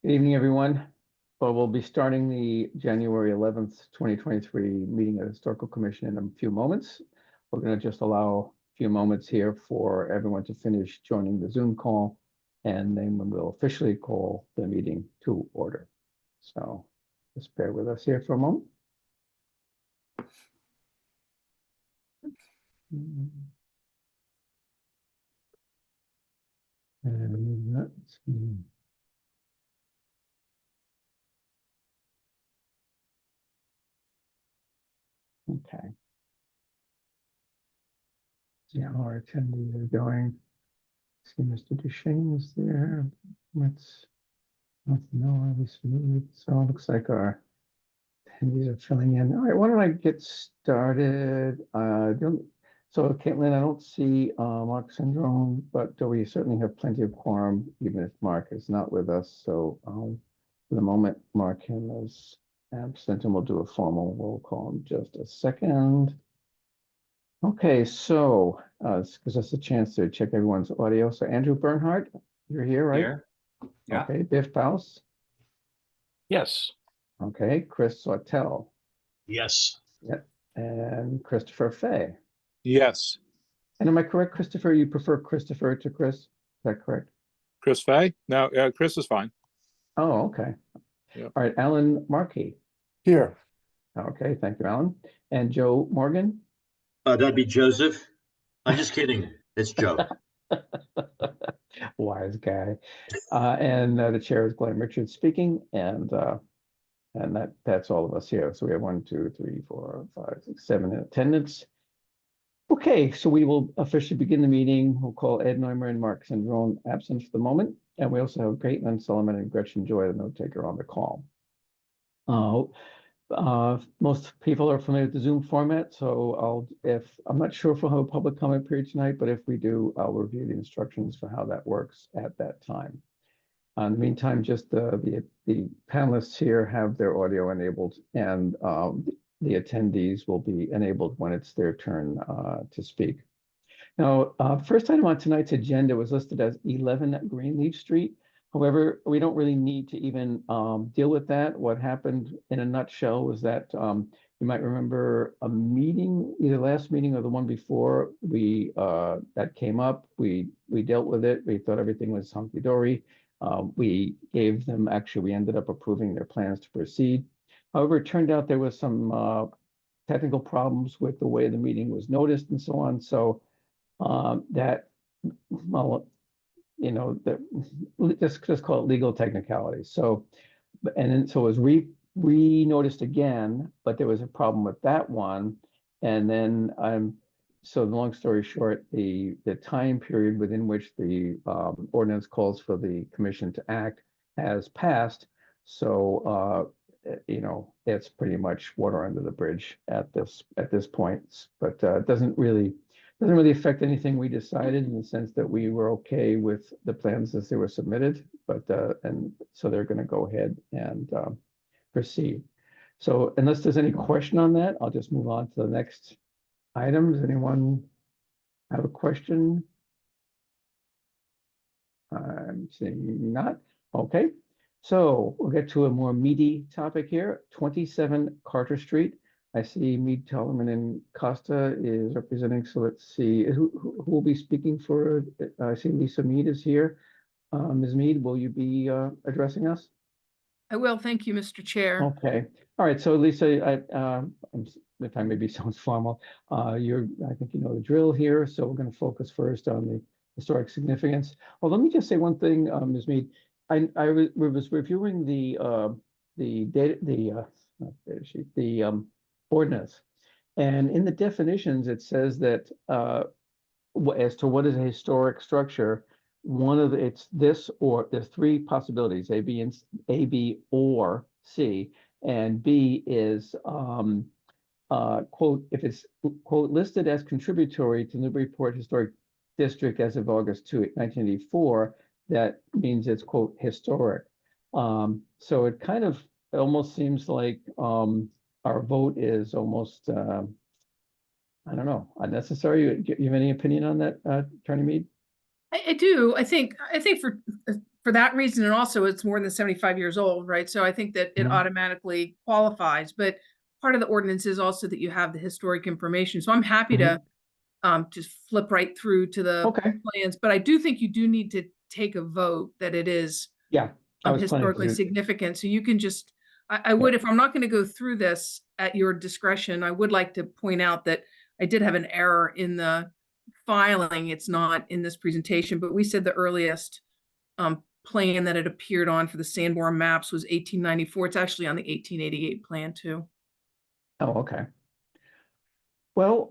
Good evening, everyone. Well, we'll be starting the January 11th, 2023 meeting of the Historical Commission in a few moments. We're going to just allow a few moments here for everyone to finish joining the Zoom call, and then we'll officially call the meeting to order. So just bear with us here for a moment. And let's see. Okay. See how our attendees are going. See, Mr. Duchesne is there. Let's no, obviously. So it looks like our attendees are filling in. All right, why don't I get started? So Caitlin, I don't see Mark Syndrome, but we certainly have plenty of quorum, even if Mark is not with us. So for the moment, mark him as absent, and we'll do a formal roll call in just a second. Okay, so this gives us a chance to check everyone's audio. So Andrew Bernhardt, you're here, right? Here. Yeah. Okay, Biff Paus. Yes. Okay, Chris Sautel. Yes. Yep. And Christopher Fay. Yes. And am I correct, Christopher? You prefer Christopher to Chris? Is that correct? Chris Fay? No, Chris is fine. Oh, okay. Yep. All right, Alan Markey. Here. Okay, thank you, Alan. And Joe Morgan. That'd be Joseph. I'm just kidding. It's Joe. Wise guy. And the chair is Glenn Richards speaking, and that's all of us here. So we have 1, 2, 3, 4, 5, 6, 7 in attendance. Okay, so we will officially begin the meeting. We'll call Ed Neumer and Mark Syndrome absent for the moment. And we also have Caitlin Solomon and Gretchen Joy, the note taker, on the call. Most people are familiar with the Zoom format, so I'm not sure if we'll have a public comment period tonight, but if we do, I'll review the instructions for how that works at that time. In the meantime, just the panelists here have their audio enabled, and the attendees will be enabled when it's their turn to speak. Now, first item on tonight's agenda was listed as 11 Greenleaf Street. However, we don't really need to even deal with that. What happened in a nutshell was that you might remember a meeting, either last meeting or the one before, that came up. We dealt with it. We thought everything was hunky-dory. We gave them, actually, we ended up approving their plans to proceed. However, it turned out there was some technical problems with the way the meeting was noticed and so on. So that, well, you know, just call it legal technicalities. So, and then so it was re-noticed again, but there was a problem with that one. And then so the long story short, the time period within which the ordinance calls for the commission to act has passed. So you know, it's pretty much water under the bridge at this point. But it doesn't really affect anything we decided, in the sense that we were okay with the plans as they were submitted, but and so they're going to go ahead and proceed. So unless there's any question on that, I'll just move on to the next item. Does anyone have a question? I'm seeing not. Okay, so we'll get to a more meaty topic here. 27 Carter Street. I see Mead, Tellerman, and Costa is representing. So let's see who will be speaking for. I see Lisa Mead is here. Ms. Mead, will you be addressing us? I will. Thank you, Mr. Chair. Okay. All right. So Lisa, if I maybe sounds formal, I think you know the drill here. So we're going to focus first on the historic significance. Well, let me just say one thing, Ms. Mead. I was reviewing the ordinance, and in the definitions it says that as to what is a historic structure, it's this, or there's 3 possibilities: A, B, or C, and B is quote, if it's quote listed as contributory to Newburyport Historic District as of August 2, 1984, that means it's quote historic. So it kind of almost seems like our vote is almost, I don't know, unnecessary. Do you have any opinion on that, Attorney Mead? I do. I think for for that reason, and also it's more than 75 years old, right? So I think that it Mhm. automatically qualifies, but part of the ordinance is also that you have the historic information. So I'm happy to just flip right through to the Okay, plans, but I do think you do need to take a vote that it is yeah. I was planning historically to, significant. So you can just, I would, if I'm not going to go through this at your discretion, I would like to point out that I did have an error in the filing. It's not in this presentation, but we said the earliest plan that it appeared on for the Sanborn maps was 1894. It's actually on the 1888 plan too. oh, okay. Well,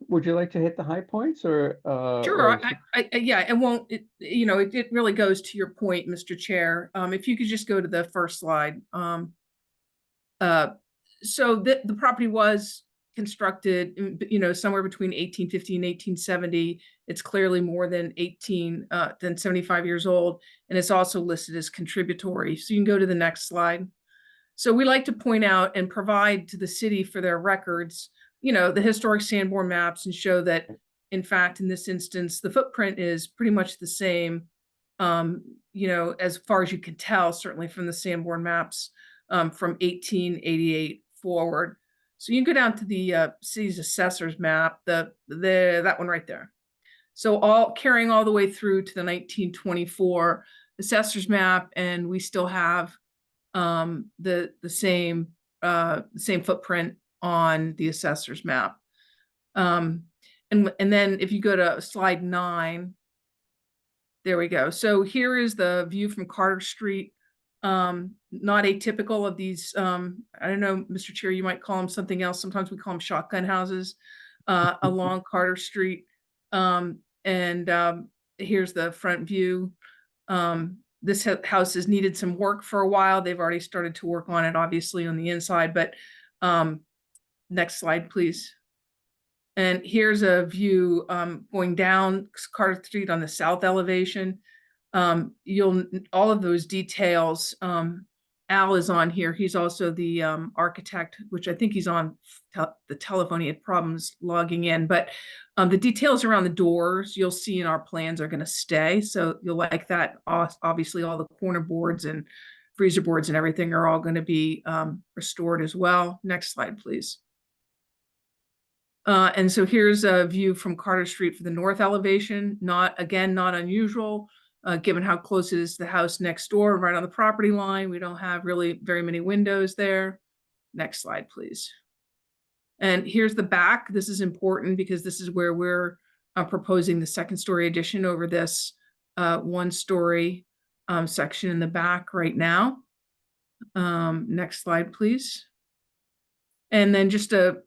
would you like to hit the high points or? Sure, yeah, it won't, it really goes to your point, Mr. Chair. If you could just go to the first slide. So the property was constructed, somewhere between 1850 and 1870. It's clearly more than 75 years old, and it's also listed as contributory. So you can go to the next slide. So we like to point out and provide to the city for their records, the historic Sanborn maps, and show that, in fact, in this instance, the footprint is pretty much the same, as far as you can tell, certainly from the Sanborn maps, from 1888 forward. So you can go down to the city's assessor's map, that one right there. So carrying all the way through to the 1924 assessor's map, and we still have the same footprint on the assessor's map. And then if you go to slide 9, there we go. So here is the view from Carter Street. Not atypical of these, I don't know, Mr. Chair, you might call them something else. Sometimes we call them shotgun houses along Carter Street. Here's the front view. This house has needed some work for a while. They've already started to work on it, obviously, on the inside, but next slide, please. And here's a view going down Carter Street on the south elevation. All of those details, Al is on here. He's also the architect, which I think he's on the telephone. He had problems logging in, but the details around the doors you'll see in our plans are going to stay. So you'll like that. Obviously, all the corner boards and freezer boards and everything are all going to be restored as well. Next slide, please. And so here's a view from Carter Street for the north elevation. Not unusual, given how close it is to the house next door, right on the property line. We don't have really very many windows there. Next slide, please. And here's the back. This is important because this is where we're proposing the second story addition over this one story section in the back right now. Next slide, please. And then just a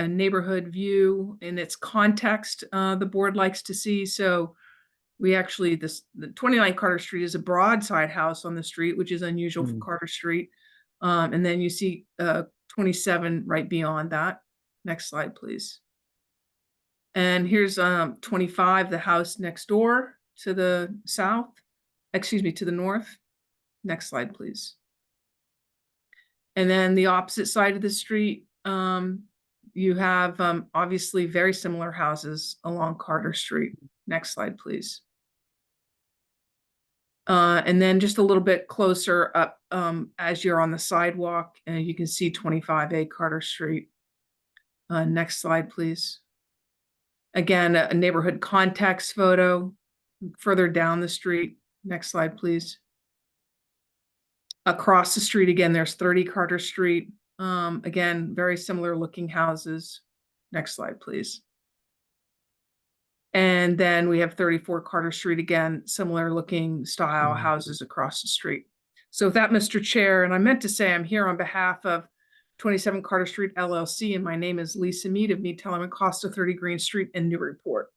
neighborhood view in its context, the board likes to see. So we actually, the 29 Carter Street is a broadside house on the street, which is unusual for Carter Street. And then you see 27 right beyond that. Next slide, please. And here's 25, the house next door to the south, to the north. Next slide, please. And then the opposite side of the street, you have obviously very similar houses along Carter Street. Next slide, please. And then just a little bit closer up as you're on the sidewalk, and you can see 25A Carter Street. Next slide, please. Again, a neighborhood context photo further down the street. Next slide, please. Across the street, again, there's 30 Carter Street. Again, very similar looking houses. Next slide, please. And then we have 34 Carter Street, again, similar looking style houses across the street. So with that, Mr. Chair, and I meant to say I'm here on behalf of 27 Carter Street LLC, and my name is Lisa Mead of Mead, Tellerman, Costa, 30 Green Street in Newburyport.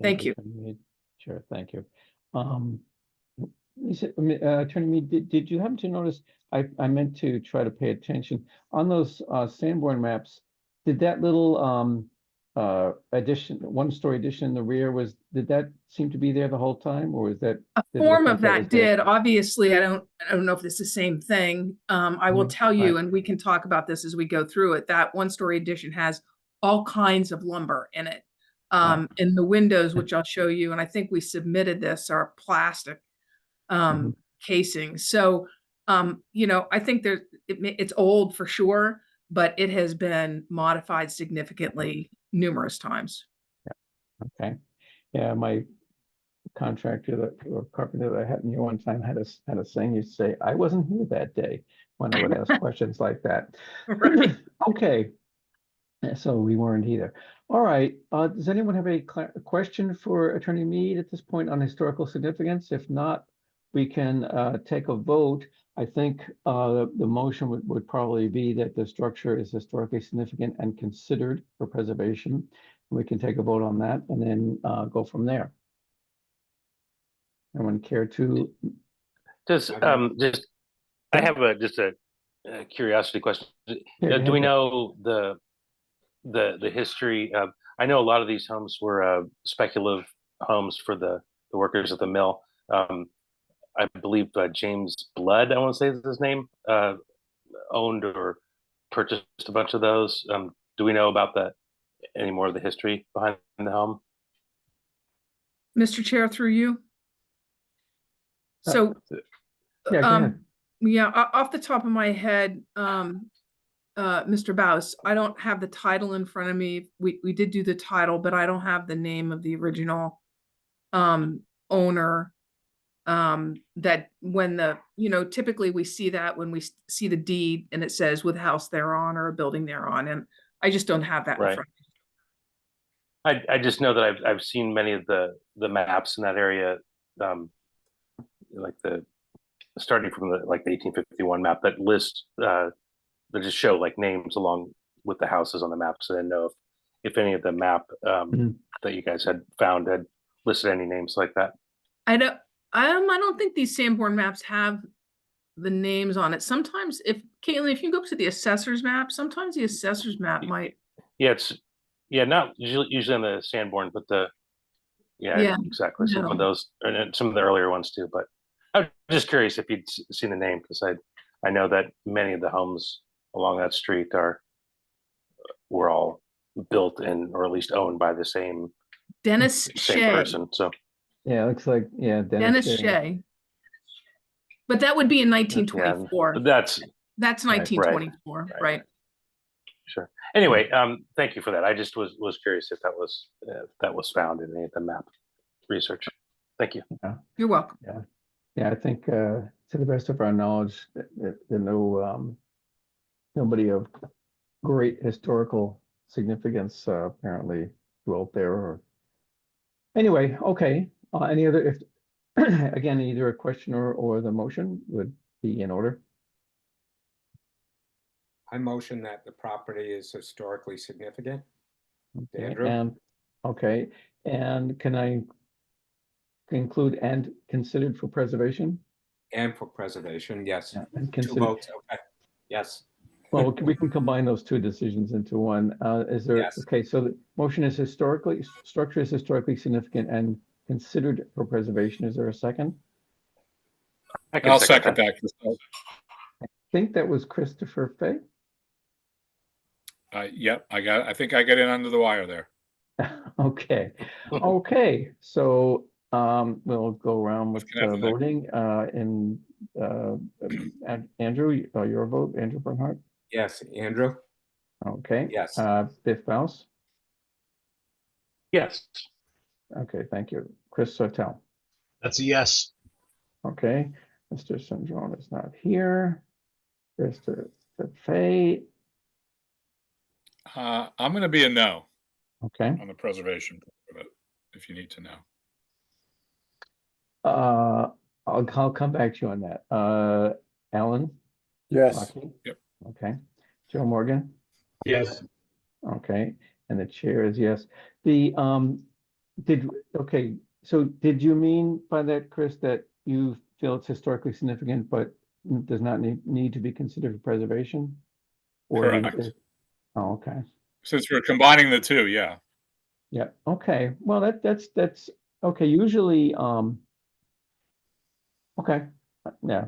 Thank you. Sure, thank you. Attorney Mead, did you happen to notice, I meant to try to pay attention, on those Sanborn maps, did that little addition, one-story addition in the rear, did that seem to be there the whole time, or was that? A form of that did. Obviously, I don't know if it's the same thing. I will tell you, and we can talk about this as we go through it, that one-story addition has all kinds of lumber in it. And the windows, which I'll show you, and I think we submitted this, are plastic Mhm. casing. So, I think it's old for sure, but it has been modified significantly numerous times. Okay. Yeah, my contractor or carpenter that I had here one time had a saying. He'd say, "I wasn't here that day," when I would ask questions like that. Right. Okay. So we weren't either. All right. Does anyone have a question for Attorney Mead at this point on historical significance? If not, we can take a vote. I think the motion would probably be that the structure is historically significant and considered for preservation. We can take a vote on that and then go from there. Anyone care to? Just, I have just a curiosity question. Do we know the history of, I know a lot of these homes were speculative homes for the workers at the mill. I believe James Blood, I want to say is his name, owned or purchased a bunch of those. Do we know about any more of the history behind the home? Mr. Chair, through you. So, Yeah, go ahead. off the top of my head, Mr. Baus, I don't have the title in front of me. We did do the title, but I don't have the name of the original owner. That when typically we see that when we see the deed and it says with house thereon or a building thereon, and I just don't have that in Right. front. I just know that I've seen many of the maps in that area, like starting from the 1851 map that list that just show like names along with the houses on the map. So I didn't know if any of the map that you guys had found had listed any names like that. I don't think these Sanborn maps have the names on it. Sometimes Caitlin, if you go to the assessor's map, sometimes the assessor's map might. Yeah, not usually on the Sanborn, but exactly. Some of those, and some of the earlier ones too. But I was just curious if you'd seen the name, because I know that many of the homes along that street were all built in, or at least owned by the same Dennis Shea. person. So Yeah, it looks like, yeah, Dennis Shea. But that would be in 1924. Yeah, that's 1924, right? Sure. Anyway, thank you for that. I just was curious if that was found in any of the map research. Thank you. Yeah. You're welcome. Yeah, I think to the best of our knowledge, nobody of great historical significance apparently dwelt there. Or anyway, okay. Any other? Again, either a question or the motion would be in order. I motion that the property is historically significant. Okay, Andrew? and can I include and considered for preservation? And for preservation, yes. Yeah, and 2 considered. votes, okay. Yes. Well, we can combine those two decisions into one. Is there? Yes. Okay, so the motion is structure is historically significant and considered for preservation. Is there a second? I'll second that. I think that was Christopher Fay. Yep, I think I got in under the wire there. Okay. Okay. So we'll go around with voting. Andrew, your vote, Andrew Bernhardt. Yes, Andrew? Okay. Yes. Biff Baus. Yes. Okay, thank you. Chris Sotell. That's a yes. Okay. Mr. Sandrone is not here. Mr. Fay. I'm going to be a no Okay. on the preservation of it, if you need to know. I'll come back to you on that. Alan? Yes. Rocky? Yep. Okay. Joe Morgan? Yes. Okay. And the chair is yes. So did you mean by that, Chris, that you feel it's historically significant, but does not need to be considered for preservation? Or Correct. Oh, okay. Since we're combining the two, yeah. Yeah. Okay. Well, that's okay. Usually, okay. Yeah.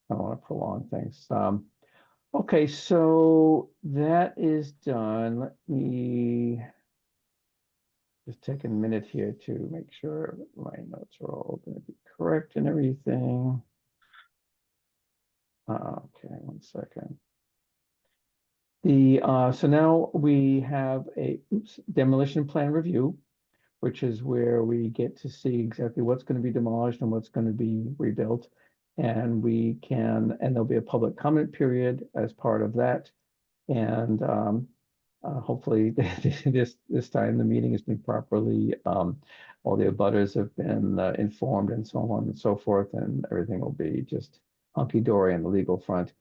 I don't want to prolong things. Okay, so that is done. Let me Just taking a minute here to make sure my notes are all going to be correct and everything. Okay, 1 second. So now we have a demolition plan review, which is where we get to see exactly what's going to be demolished and what's going to be rebuilt. And there'll be a public comment period as part of that. And hopefully this time the meeting has been properly, all the abutters have been informed and so on and so forth, and everything will be just hunky-dory on the legal front.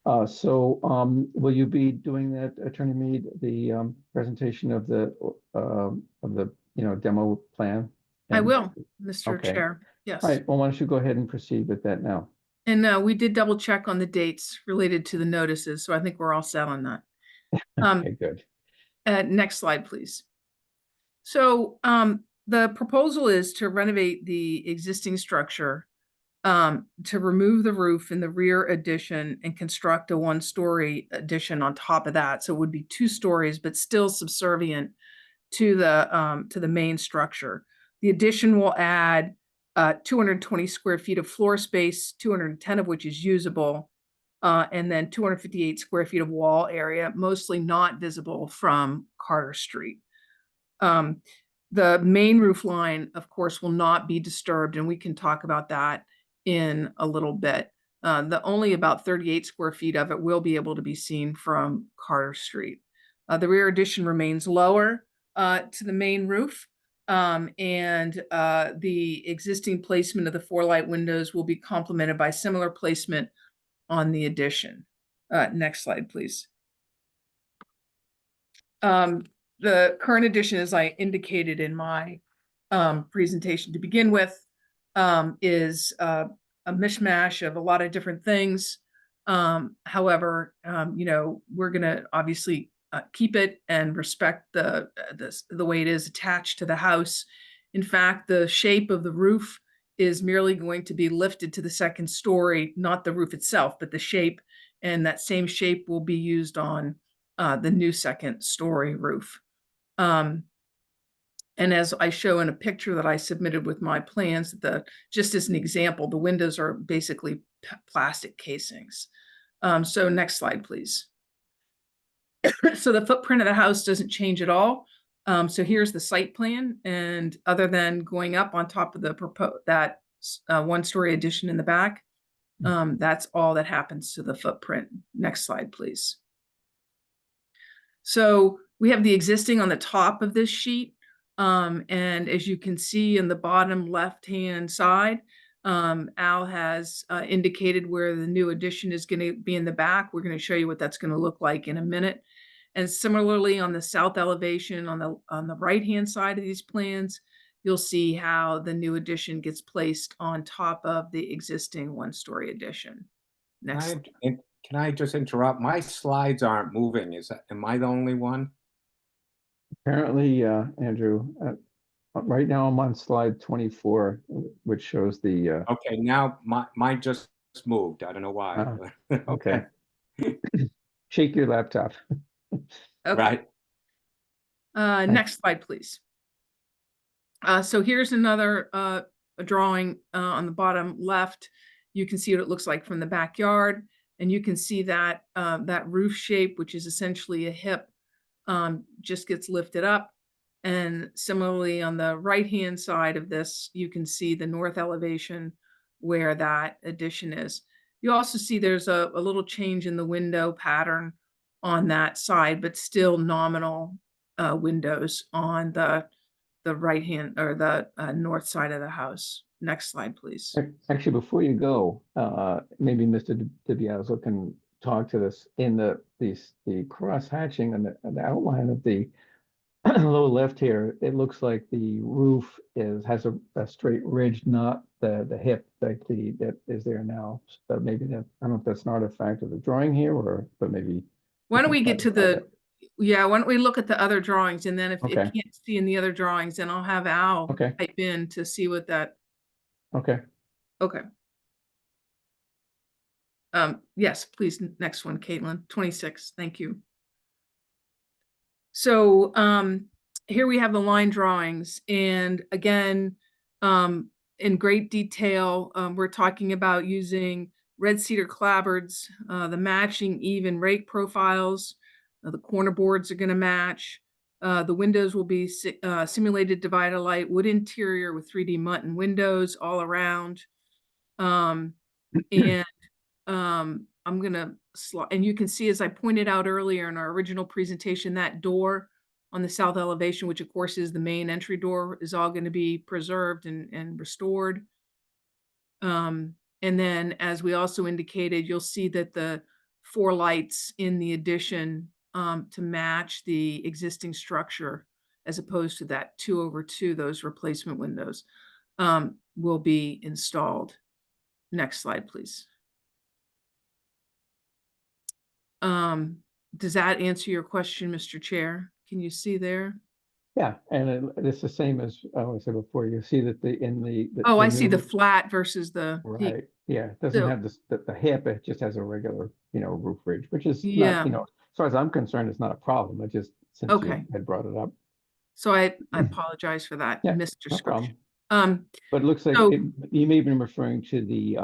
Will you be doing that, Attorney Mead, the presentation of the demo plan? I will, Mr. Okay. Chair. Yes. All right, well, why don't you go ahead and proceed with that now? And we did double check on the dates related to the notices, so I think we're all set on that. Okay, good. Next slide, please. So the proposal is to renovate the existing structure, to remove the roof in the rear addition and construct a 1-story addition on top of that. So it would be 2 stories, but still subservient to the main structure. The addition will add 220 square feet of floor space, 210 of which is usable, and then 258 square feet of wall area, mostly not visible from Carter Street. The main roof line, of course, will not be disturbed, and we can talk about that in a little bit. Only about 38 square feet of it will be able to be seen from Carter Street. The rear addition remains lower to the main roof, and the existing placement of the 4 light windows will be complemented by similar placement on the addition. Next slide, please. The current addition, as I indicated in my presentation to begin with, is a mishmash of a lot of different things. However, we're going to obviously keep it and respect the way it is attached to the house. In fact, the shape of the roof is merely going to be lifted to the 2nd story, not the roof itself, but the shape, and that same shape will be used on the new 2nd story roof. And as I show in a picture that I submitted with my plans, just as an example, the windows are basically plastic casings. So next slide, please. So the footprint of the house doesn't change at all. So here's the site plan, and other than going up on top of that 1-story addition in the back, that's all that happens to the footprint. Next slide, please. So we have the existing on the top of this sheet. And as you can see in the bottom left-hand side, Al has indicated where the new addition is going to be in the back. We're going to show you what that's going to look like in a minute. And similarly, on the south elevation, on the right-hand side of these plans, you'll see how the new addition gets placed on top of the existing 1-story addition. Next. Can I just interrupt? My slides aren't moving. Am I the only one? Apparently, Andrew, right now I'm on slide 24, which shows the. Okay, now mine just moved. I don't know why. Okay. Shake your laptop. Okay. Right. Next slide, please. So here's another drawing on the bottom left. You can see what it looks like from the backyard, and you can see that that roof shape, which is essentially a hip, just gets lifted up. And similarly, on the right-hand side of this, you can see the north elevation where that addition is. You also see there's a little change in the window pattern on that side, but still nominal windows on the right-hand or the north side of the house. Next slide, please. Actually, before you go, maybe Mr. DiBiaso can talk to this in the cross hatching and the outline of the lower left here. It looks like the roof has a straight ridge, not the hip that is there now. So maybe that, I don't know if that's an artifact of the drawing here, but maybe. Why don't we get to why don't we look at the other drawings, and then if you can't see in the other drawings, then I'll have Al type in to see what that. Okay. Okay. Yes, please. Next one, Caitlin. 26. Thank you. So here we have the line drawings, and again, in great detail, we're talking about using red cedar clapboards, the matching even rake profiles. The corner boards are going to match. The windows will be simulated divider light wood interior with 3D Mutton windows all around. And I'm gonna and you can see, as I pointed out earlier in our original presentation, that door on the south elevation, which of course is the main entry door, is all going to be preserved and restored. And then, as we also indicated, you'll see that the 4 lights in the addition, to match the existing structure, as opposed to that 2/2, those replacement windows, will be installed. Next slide, please. Does that answer your question, Mr. Chair? Can you see there? Yeah, and it's the same as I said before. You see that Oh, the I see the new- flat versus the peak. right. Yeah, it doesn't So- have the hip. It just has a regular, roof ridge, which is Yeah. not, as far as I'm concerned, it's not a problem. It just, since you Okay. had brought it up. So I apologize for that Yeah, misdescription. No problem. Um, But it looks like So- you may have been referring to the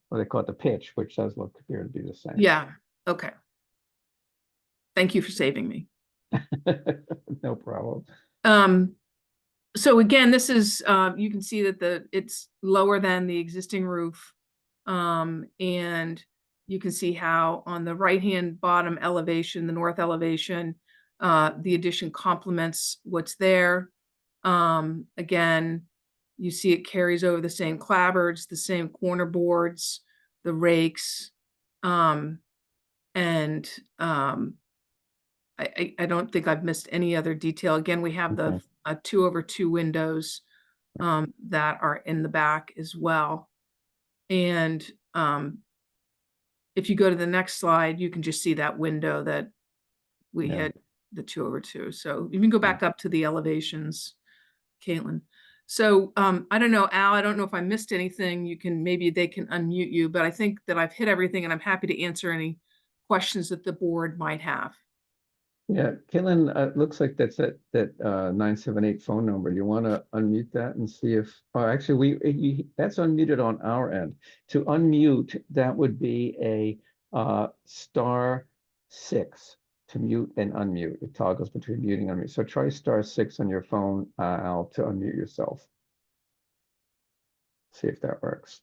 what they call it, the pitch, which does look appear to be the same. yeah, okay. Thank you for saving me. No problem. So again, this is, you can see that it's lower than the existing roof. And you can see how on the right-hand bottom elevation, the north elevation, the addition complements what's there. Again, you see it carries over the same clapboards, the same corner boards, the rakes. I don't think I've missed any other detail. Again, we have the Okay. 2/2 windows that are in the back as well. And if you go to the next slide, you can just see that window that we Yeah. had, the 2/2. So you can go back up to the elevations, Caitlin. So I don't know, Al, I don't know if I missed anything. Maybe they can unmute you, but I think that I've hit everything, and I'm happy to answer any questions that the board might have. Yeah, Caitlin, looks like that's that 978 phone number. You want to unmute that and see if, oh, actually, that's unmuted on our end. To unmute, that would be a *6 to mute and unmute. It toggles between muting and unmute. So try *6 on your phone, Al, to unmute yourself. See if that works.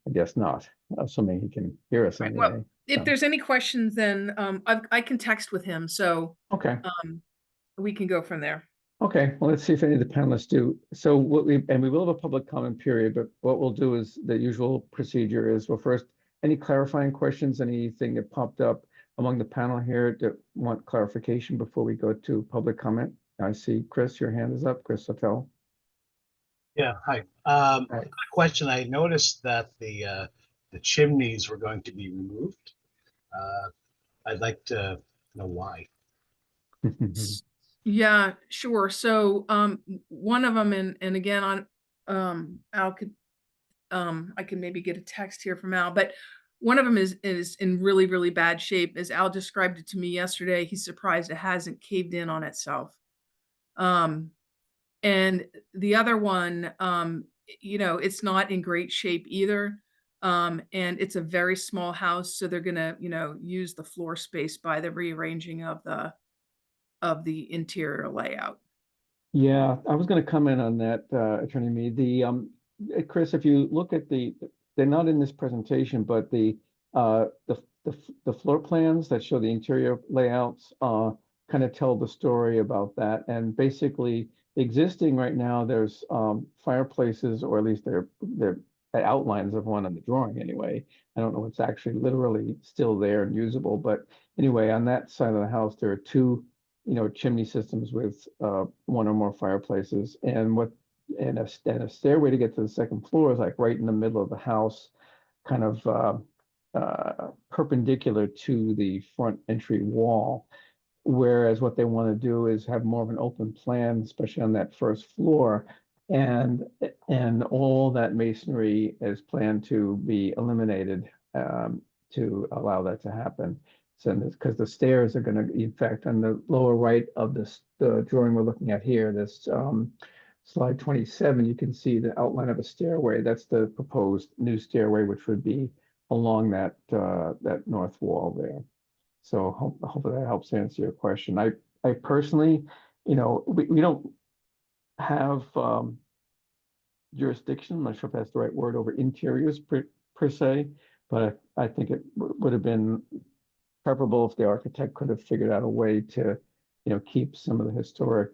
I guess not, assuming he can hear us Right, anyway. well, if there's any questions, then I can text with him, so Okay. we can go from there. Okay, well, let's see if any of the panelists do. So we will have a public comment period, but what we'll do is the usual procedure is, well, first, any clarifying questions, anything that popped up among the panel here that want clarification before we go to public comment? I see Chris, your hand is up, Chris Hotel. Yeah, hi. Quick question. I noticed that the chimneys were going to be removed. I'd like to know why. Yeah, sure. So one of them, and again, Al could, I can maybe get a text here from Al, but one of them is in really, really bad shape. As Al described it to me yesterday, he's surprised it hasn't caved in on itself. And the other one, it's not in great shape either. And it's a very small house, so they're gonna, use the floor space by the rearranging of the interior layout. Yeah, I was going to comment on that, Attorney Mead. Chris, if you look at they're not in this presentation, but the floor plans that show the interior layouts kind of tell the story about that. And basically, existing right now, there's fireplaces, or at least they're outlines of one on the drawing anyway. I don't know what's actually literally still there and usable, but anyway, on that side of the house, there are two chimney systems with one or more fireplaces, and a stairway to get to the second floor is like right in the middle of the house, kind of perpendicular to the front entry wall. Whereas what they want to do is have more of an open plan, especially on that first floor, And all that masonry is planned to be eliminated to allow that to happen. So because the stairs are going to, in fact, on the lower right of this, the drawing we're looking at here, this slide 27, you can see the outline of a stairway. That's the proposed new stairway, which would be along that that north wall there. So hopefully that helps answer your question. I personally, you know, we don't have jurisdiction. I'm not sure if that's the right word, over interiors per se, but I think it would have been preferable if the architect could have figured out a way to, you know, keep some of the historic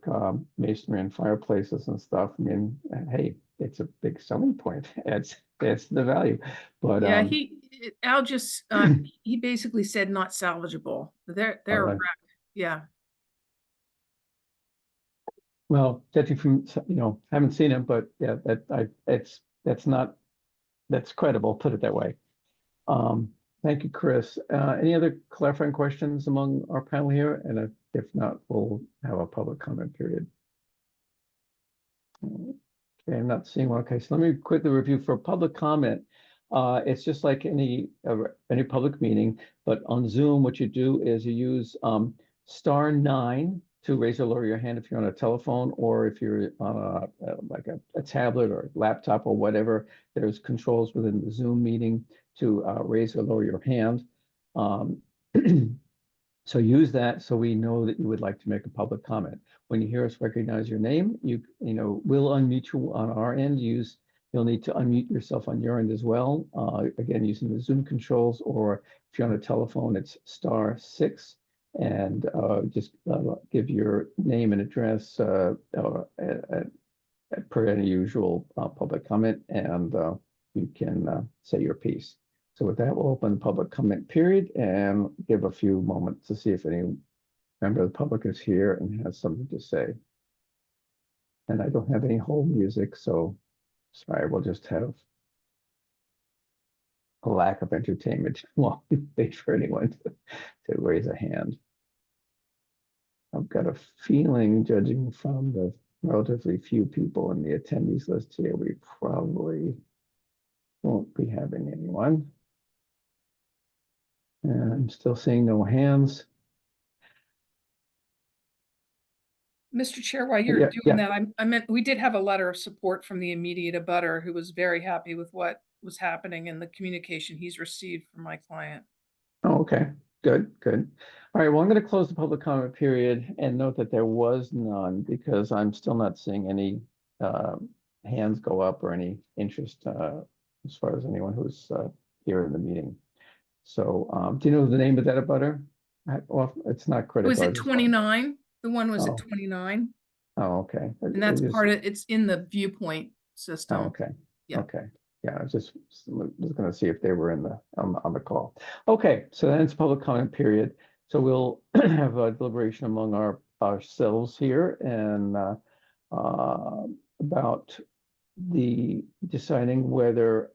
masonry and fireplaces and stuff. I mean, hey, it's a big selling point. It's the value, but Yeah, Al just, he basically said not salvageable. They're a right. wreck. Yeah. Well, judging from, you know, haven't seen him, but yeah, that's credible, put it that way. Thank you, Chris. Any other clarifying questions among our panel here? And if not, we'll have a public comment period. Okay, I'm not seeing one. Okay, so let me quickly review for public comment. It's just like any public meeting, but on Zoom, what you do is you use *9 to raise or lower your hand if you're on a telephone, or if you're on like a tablet or laptop or whatever. There's controls within the Zoom meeting to raise or lower your hand. So use that so we know that you would like to make a public comment. When you hear us recognize your name, you know, we'll unmute you on our end. You'll need to unmute yourself on your end as well. Again, using the Zoom controls, or if you're on a telephone, it's *6, and just give your name and address per any usual public comment, and you can say your piece. So with that, we'll open the public comment period and give a few moments to see if any member of the public is here and has something to say. And I don't have any hold music, so sorry, we'll just have a lack of entertainment while we wait for anyone to raise a hand. I've got a feeling, judging from the relatively few people in the attendees list here, we probably won't be having anyone. And I'm still seeing no hands. Mr. Chair, while you're doing that, I meant we did have a letter of support from the immediate abutter, who was very happy with what was happening and the communication he's received from my client. Oh, okay, good. All right, well, I'm going to close the public comment period and note that there was none, because I'm still not seeing any hands go up or any interest as far as anyone who's here in the meeting. So do you know the name of that abutter? Well, it's not critical. Was it 29? The one was at 29. Oh, okay. And that's part of it's in the viewpoint system. Oh, okay. Yeah. Okay. Yeah, I was just going to see if they were in the on the call. Okay, so then it's public comment period. So we'll have a deliberation among ourselves here and about the deciding whether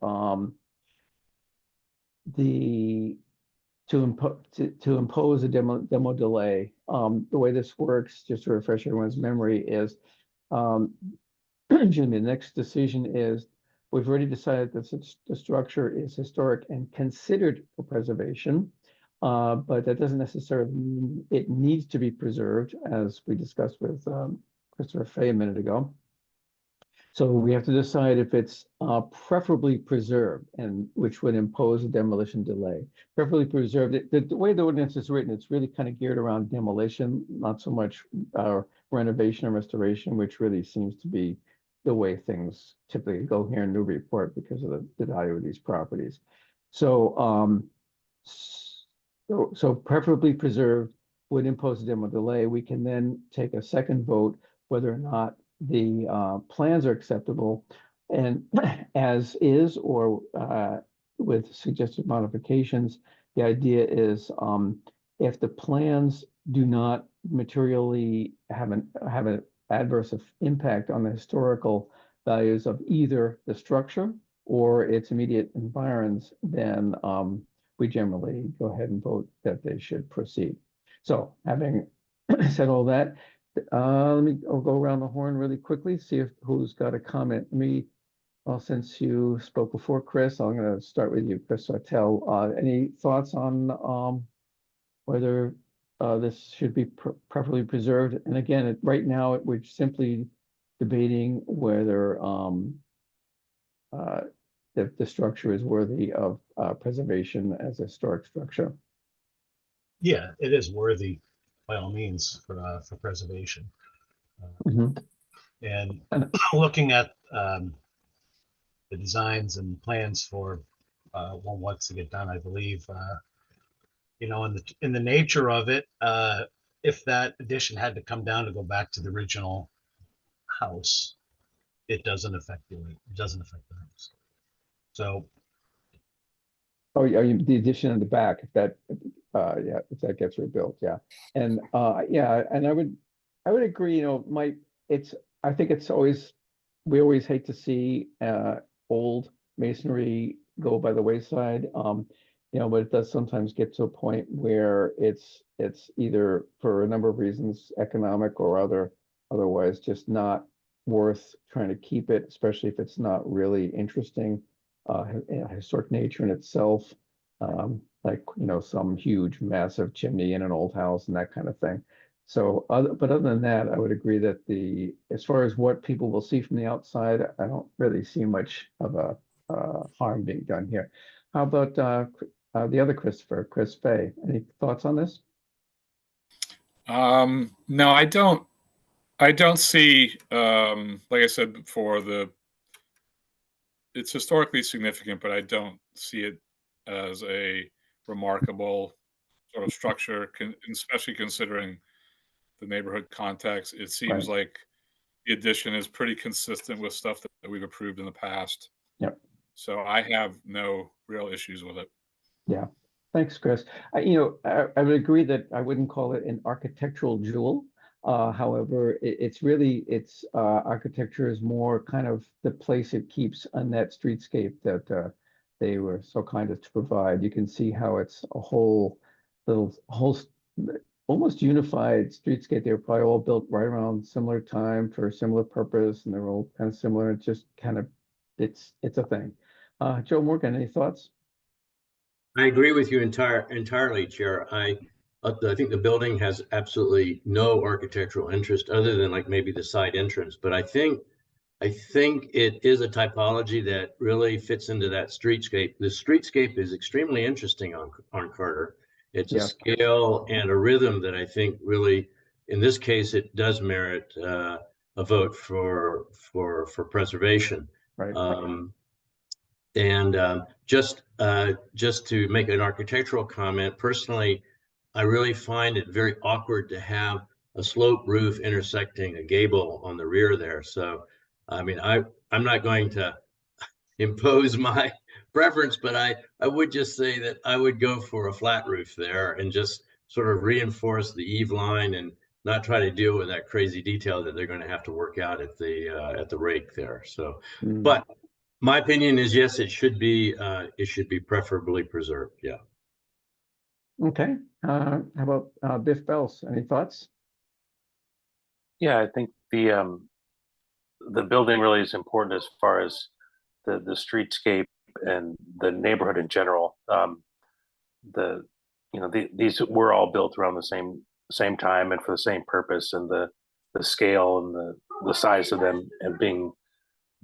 to impose a demo delay. The way this works, just to refresh everyone's memory, is excuse me, the next decision is we've already decided that the structure is historic and considered for preservation, but that doesn't necessarily mean it needs to be preserved, as we discussed with Christopher Fay a minute ago. So we have to decide if it's preferably preserved, and which would impose a demolition delay. Preferably preserved. The way the ordinance is written, it's really kind of geared around demolition, not so much renovation or restoration, which really seems to be the way things typically go here in Newburyport because of the value of these properties. So, so preferably preserved would impose a demo delay. We can then take a second vote whether or not the plans are acceptable and as is, or with suggested modifications. The idea is if the plans do not materially have an adverse impact on the historical values of either the structure or its immediate environs, then we generally go ahead and vote that they should proceed. So having said all that, I'll go around the horn really quickly, see if who's got a comment. Well, since you spoke before, Chris, I'm going to start with you, Chris Sartell. Any thoughts on whether this should be properly preserved? And again, right now, we're simply debating whether the structure is worthy of preservation as a historic structure. Yeah, it is worthy by all means for preservation. Mhm. And looking at the designs and plans for what's to get done, I believe, in the nature of it, if that addition had to come down to go back to the original house, it doesn't affect the house. So Oh, yeah, the addition in the back, if that, yeah, if that gets rebuilt, yeah. And, yeah, and I would agree, I think it's always, we always hate to see, old masonry go by the wayside. But it does sometimes get to a point where it's either for a number of reasons, economic or otherwise just not worth trying to keep it, especially if it's not really interesting. Historic nature in itself, like some huge massive chimney in an old house and that kind of thing. So but other than that, I would agree that as far as what people will see from the outside, I don't really see much of a harm being done here. How about the other Christopher, Chris Fay? Any thoughts on this? No, I don't see, like I said before, it's historically significant, but I don't see it as a remarkable sort of structure, especially considering the neighborhood context. It seems like the addition is pretty consistent with stuff that we've approved in the past. Yep. So I have no real issues with it. Yeah. Thanks, Chris. I would agree that I wouldn't call it an architectural jewel. However, it's architecture is more kind of the place it keeps on that streetscape that they were so kind as to provide. You can see how it's a whole almost unified streetscape. They were probably all built right around similar time for a similar purpose, and they're all kind of similar. It's just kind of it's a thing. Joe Morgan, any thoughts? I agree with you entirely, Chair. I think the building has absolutely no architectural interest other than like maybe the side entrance. But I think it is a typology that really fits into that streetscape. The streetscape is extremely interesting on Carter. It's a scale and a rhythm that I think really, in this case, it does merit a vote for preservation. Right. Just to make an architectural comment, personally, I really find it very awkward to have a sloped roof intersecting a gable on the rear there. So, I mean, I'm not going to impose my preference, but I would just say that I would go for a flat roof there and just sort of reinforce the eave line and not try to deal with that crazy detail that they're going to have to work out at the rake there. So, but my opinion is yes, it should be preferably preserved. Yeah. Okay. How about Biff Bells? Any thoughts? Yeah, I think the building really is important as far as the streetscape and the neighborhood in general. These were all built around the same time and for the same purpose, and the scale and the size of them and being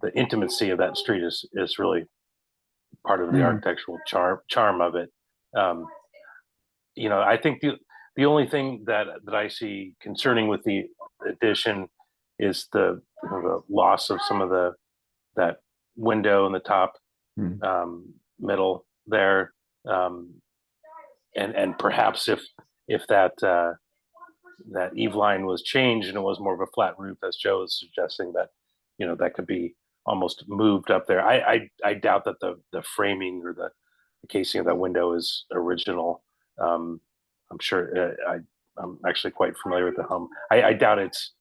the intimacy of that street is really part of the architectural charm of it. I think the only thing that I see concerning with the addition is the loss of some of that window in the top middle there, and perhaps if that eave line was changed and it was more of a flat roof, as Joe is suggesting, that that could be almost moved up there. I doubt that the framing or the casing of that window is original. I'm sure I'm actually quite familiar with the home. I doubt it's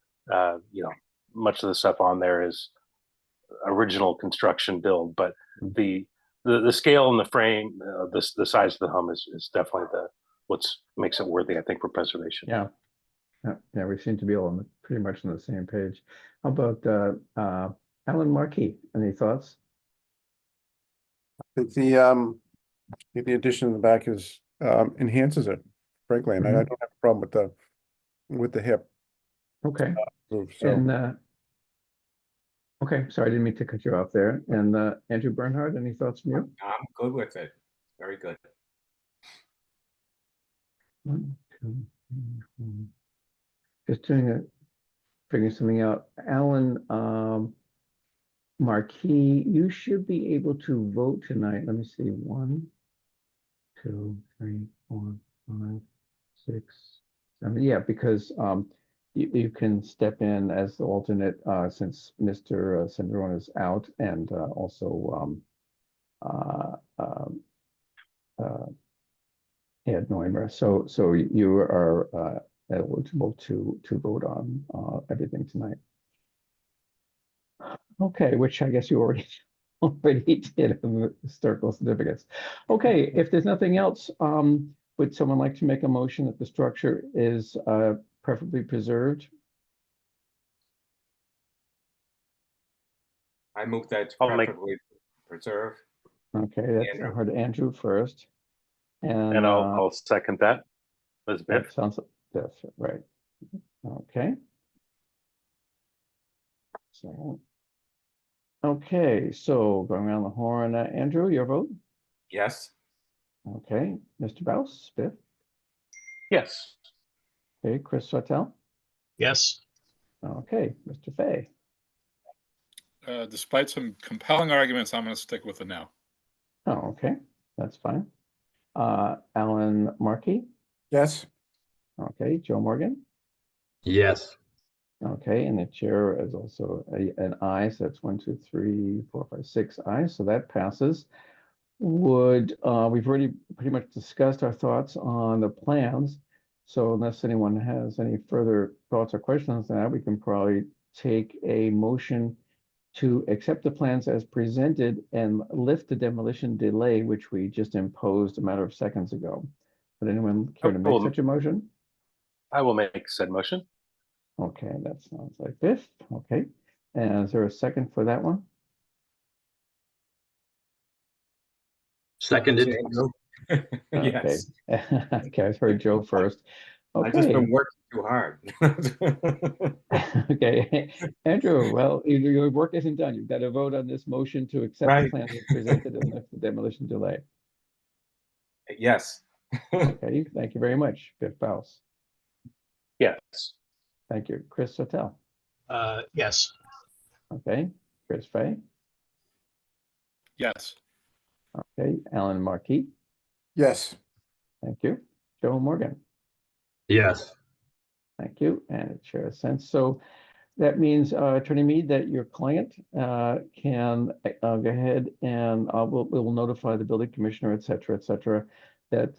much of the stuff on there is original construction build, but the scale and the frame, the size of the home is definitely what makes it worthy, I think, for preservation. Yeah. Yeah, we seem to be all pretty much on the same page. How about Alan Markey? Any thoughts? I think the addition in the back is enhances it, frankly, and I don't have a problem with the hip Okay. move. So And okay, sorry, I didn't mean to cut you off there. And Andrew Bernhard, any thoughts from you? I'm good with it. Very good. 1, 2, 3, 4. Just figuring something out. Alan Marquis, you should be able to vote tonight. Let me see. 1, 2, 3, 4, 5, 6, 7. Yeah, because you can step in as the alternate since Mr. Cinderone is out, and also Ed Neumer. So you are eligible to vote on everything tonight. Okay, which I guess you already did in the historical certificates. Okay, if there's nothing else, would someone like to make a motion that the structure is preferably preserved? I move that it's I'll make- preferably preserve. Okay, that's I Andrew. heard Andrew first. And And I'll second that. Elizabeth. that sounds that's right. Okay. So okay, so going around the horn, Andrew, your vote. Yes. Okay, Mr. Baus, fifth. Yes. Okay, Chris Sartell. Yes. Okay, Mr. Fay. Despite some compelling arguments, I'm going to stick with the no. Oh, okay, that's fine. Alan Markey. yes, Okay, Joe Morgan. Yes. Okay, and the chair is also an aye, so that's 1, 2, 3, 4, 5, 6 ayes, so that passes. We've already pretty much discussed our thoughts on the plans. So unless anyone has any further thoughts or questions on that, we can probably take a motion to accept the plans as presented and lift the demolition delay, which we just imposed a matter of seconds ago. Would anyone care to make Cool. such a motion? I will make said motion. Okay, that sounds like this. Okay, and is there a second for that one? Seconded. Yes. Okay. Okay, I heard Joe first. I've just Okay, been working too hard. okay. Andrew, well, your work isn't done. You've got to vote on this motion to accept the Right. plan as presented and lift the demolition delay. Yes. Okay, thank you very much, Biff Baus. Yes. Thank you, Chris Sotel. Yes. Okay, Chris Fay. Yes. Okay, Alan Markey. yes, Thank you. Joe Morgan. Yes. Thank you, and it Chair assents. So that means, Attorney Mead, that your client can go ahead and we'll notify the building commissioner, et cetera, that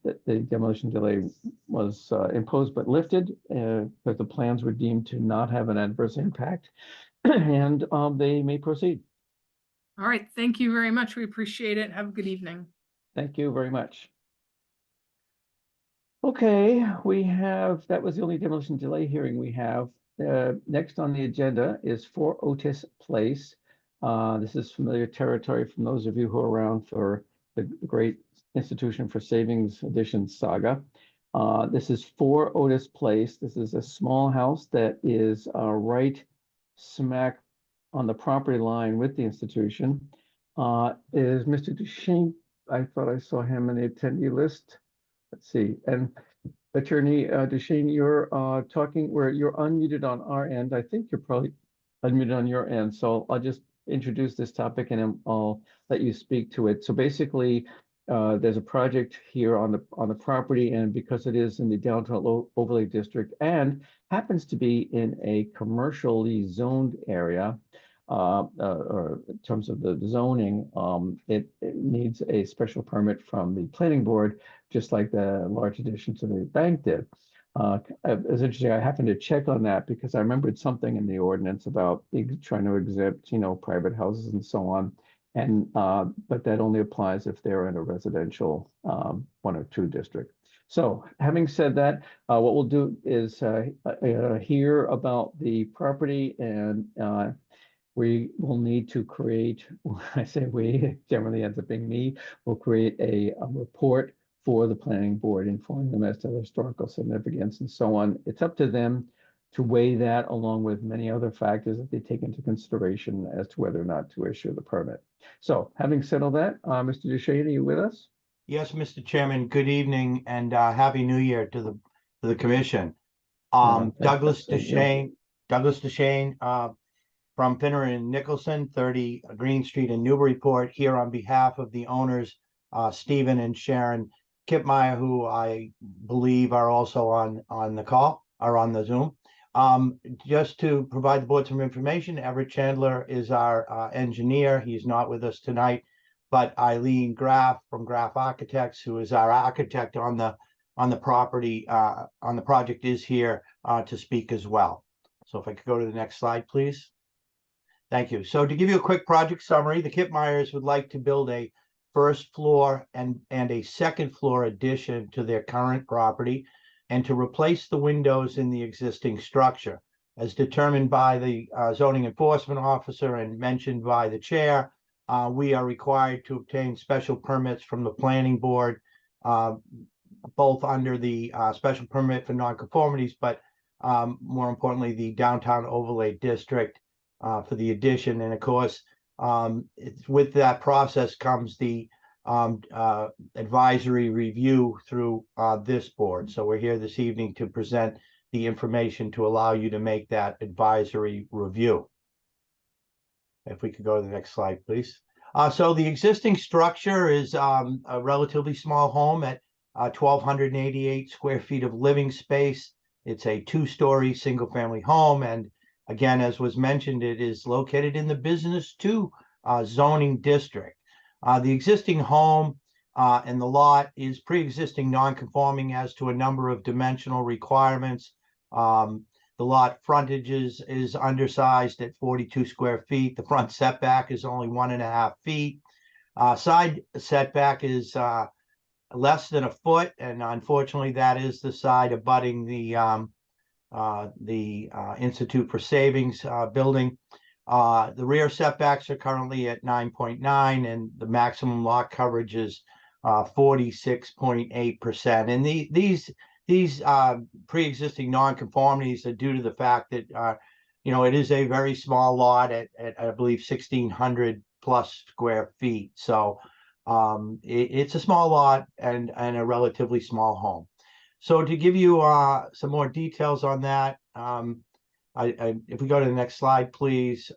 that the demolition delay was imposed but lifted, but the plans were deemed to not have an adverse impact, and they may proceed. All right, thank you very much. We appreciate it. Have a good evening. Thank you very much. Okay, that was the only demolition delay hearing we have. Next on the agenda is 4 Otis Place. This is familiar territory from those of you who are around for the great Institution for Savings Edition saga. This is 4 Otis Place. This is a small house that is right smack on the property line with the institution. Is Mr. Duchesne? I thought I saw him in the attendee list. Let's see. And Attorney Duchesne, you're talking where you're unmuted on our end. I think you're probably unmuted on your end. So I'll just introduce this topic and then I'll let you speak to it. So basically, there's a project here on the property, and because it is in the downtown overlay district and happens to be in a commercially zoned area, or in terms of the zoning, it needs a special permit from the planning board, just like the large addition to the bank did. It was interesting. I happened to check on that because I remembered something in the ordinance about trying to exempt, private houses and so on. And but that only applies if they're in a residential 1 or 2 district. So having said that, what we'll do is hear about the property, and we will need to create, when I say we, generally ends up being me, will create a report for the planning board, informing them as to the historical significance and so on. It's up to them to weigh that along with many other factors that they take into consideration as to whether or not to issue the permit. So having said all that, Mr. Duchesne, are you with us? Yes, Mr. Chairman, good evening and Happy New Year to the commission. Douglas Duchesne, from Finner and Nicholson, 30 Green Street in Newburyport, here on behalf of the owners, Stephen and Sharon Kipmeyer, who I believe are also on the call, or on the Zoom. Just to provide the board some information, Everett Chandler is our engineer. He's not with us tonight, but Eileen Graff from Graff Architects, who is our architect on the property, on the project, is here to speak as well. So if I could go to the next slide, please. Thank you. So to give you a quick project summary, the Kipmeyers would like to build a first floor and a second floor addition to their current property, and to replace the windows in the existing structure. As determined by the zoning enforcement officer and mentioned by the chair, we are required to obtain special permits from the planning board, both under the special permit for nonconformities, but more importantly, the downtown overlay district for the addition. And of course, with that process comes the advisory review through this board. So we're here this evening to present the information to allow you to make that advisory review. If we could go to the next slide, please. So the existing structure is a relatively small home at 1,288 square feet of living space. It's a 2-story single-family home, and again, as was mentioned, it is located in the Business 2 zoning district. The existing home and the lot is pre-existing non-conforming as to a number of dimensional requirements. The lot frontage is undersized at 42 square feet. The front setback is only 1.5 feet. Side setback is less than a foot, and unfortunately, that is the side abutting the Institute for Savings building. The rear setbacks are currently at 9.9, and the maximum lot coverage is 46.8%. And these pre-existing nonconformities are due to the fact that it is a very small lot at I believe 1,600 plus square feet. So it's a small lot and a relatively small home. So to give you some more details on that, if we go to the next slide, please.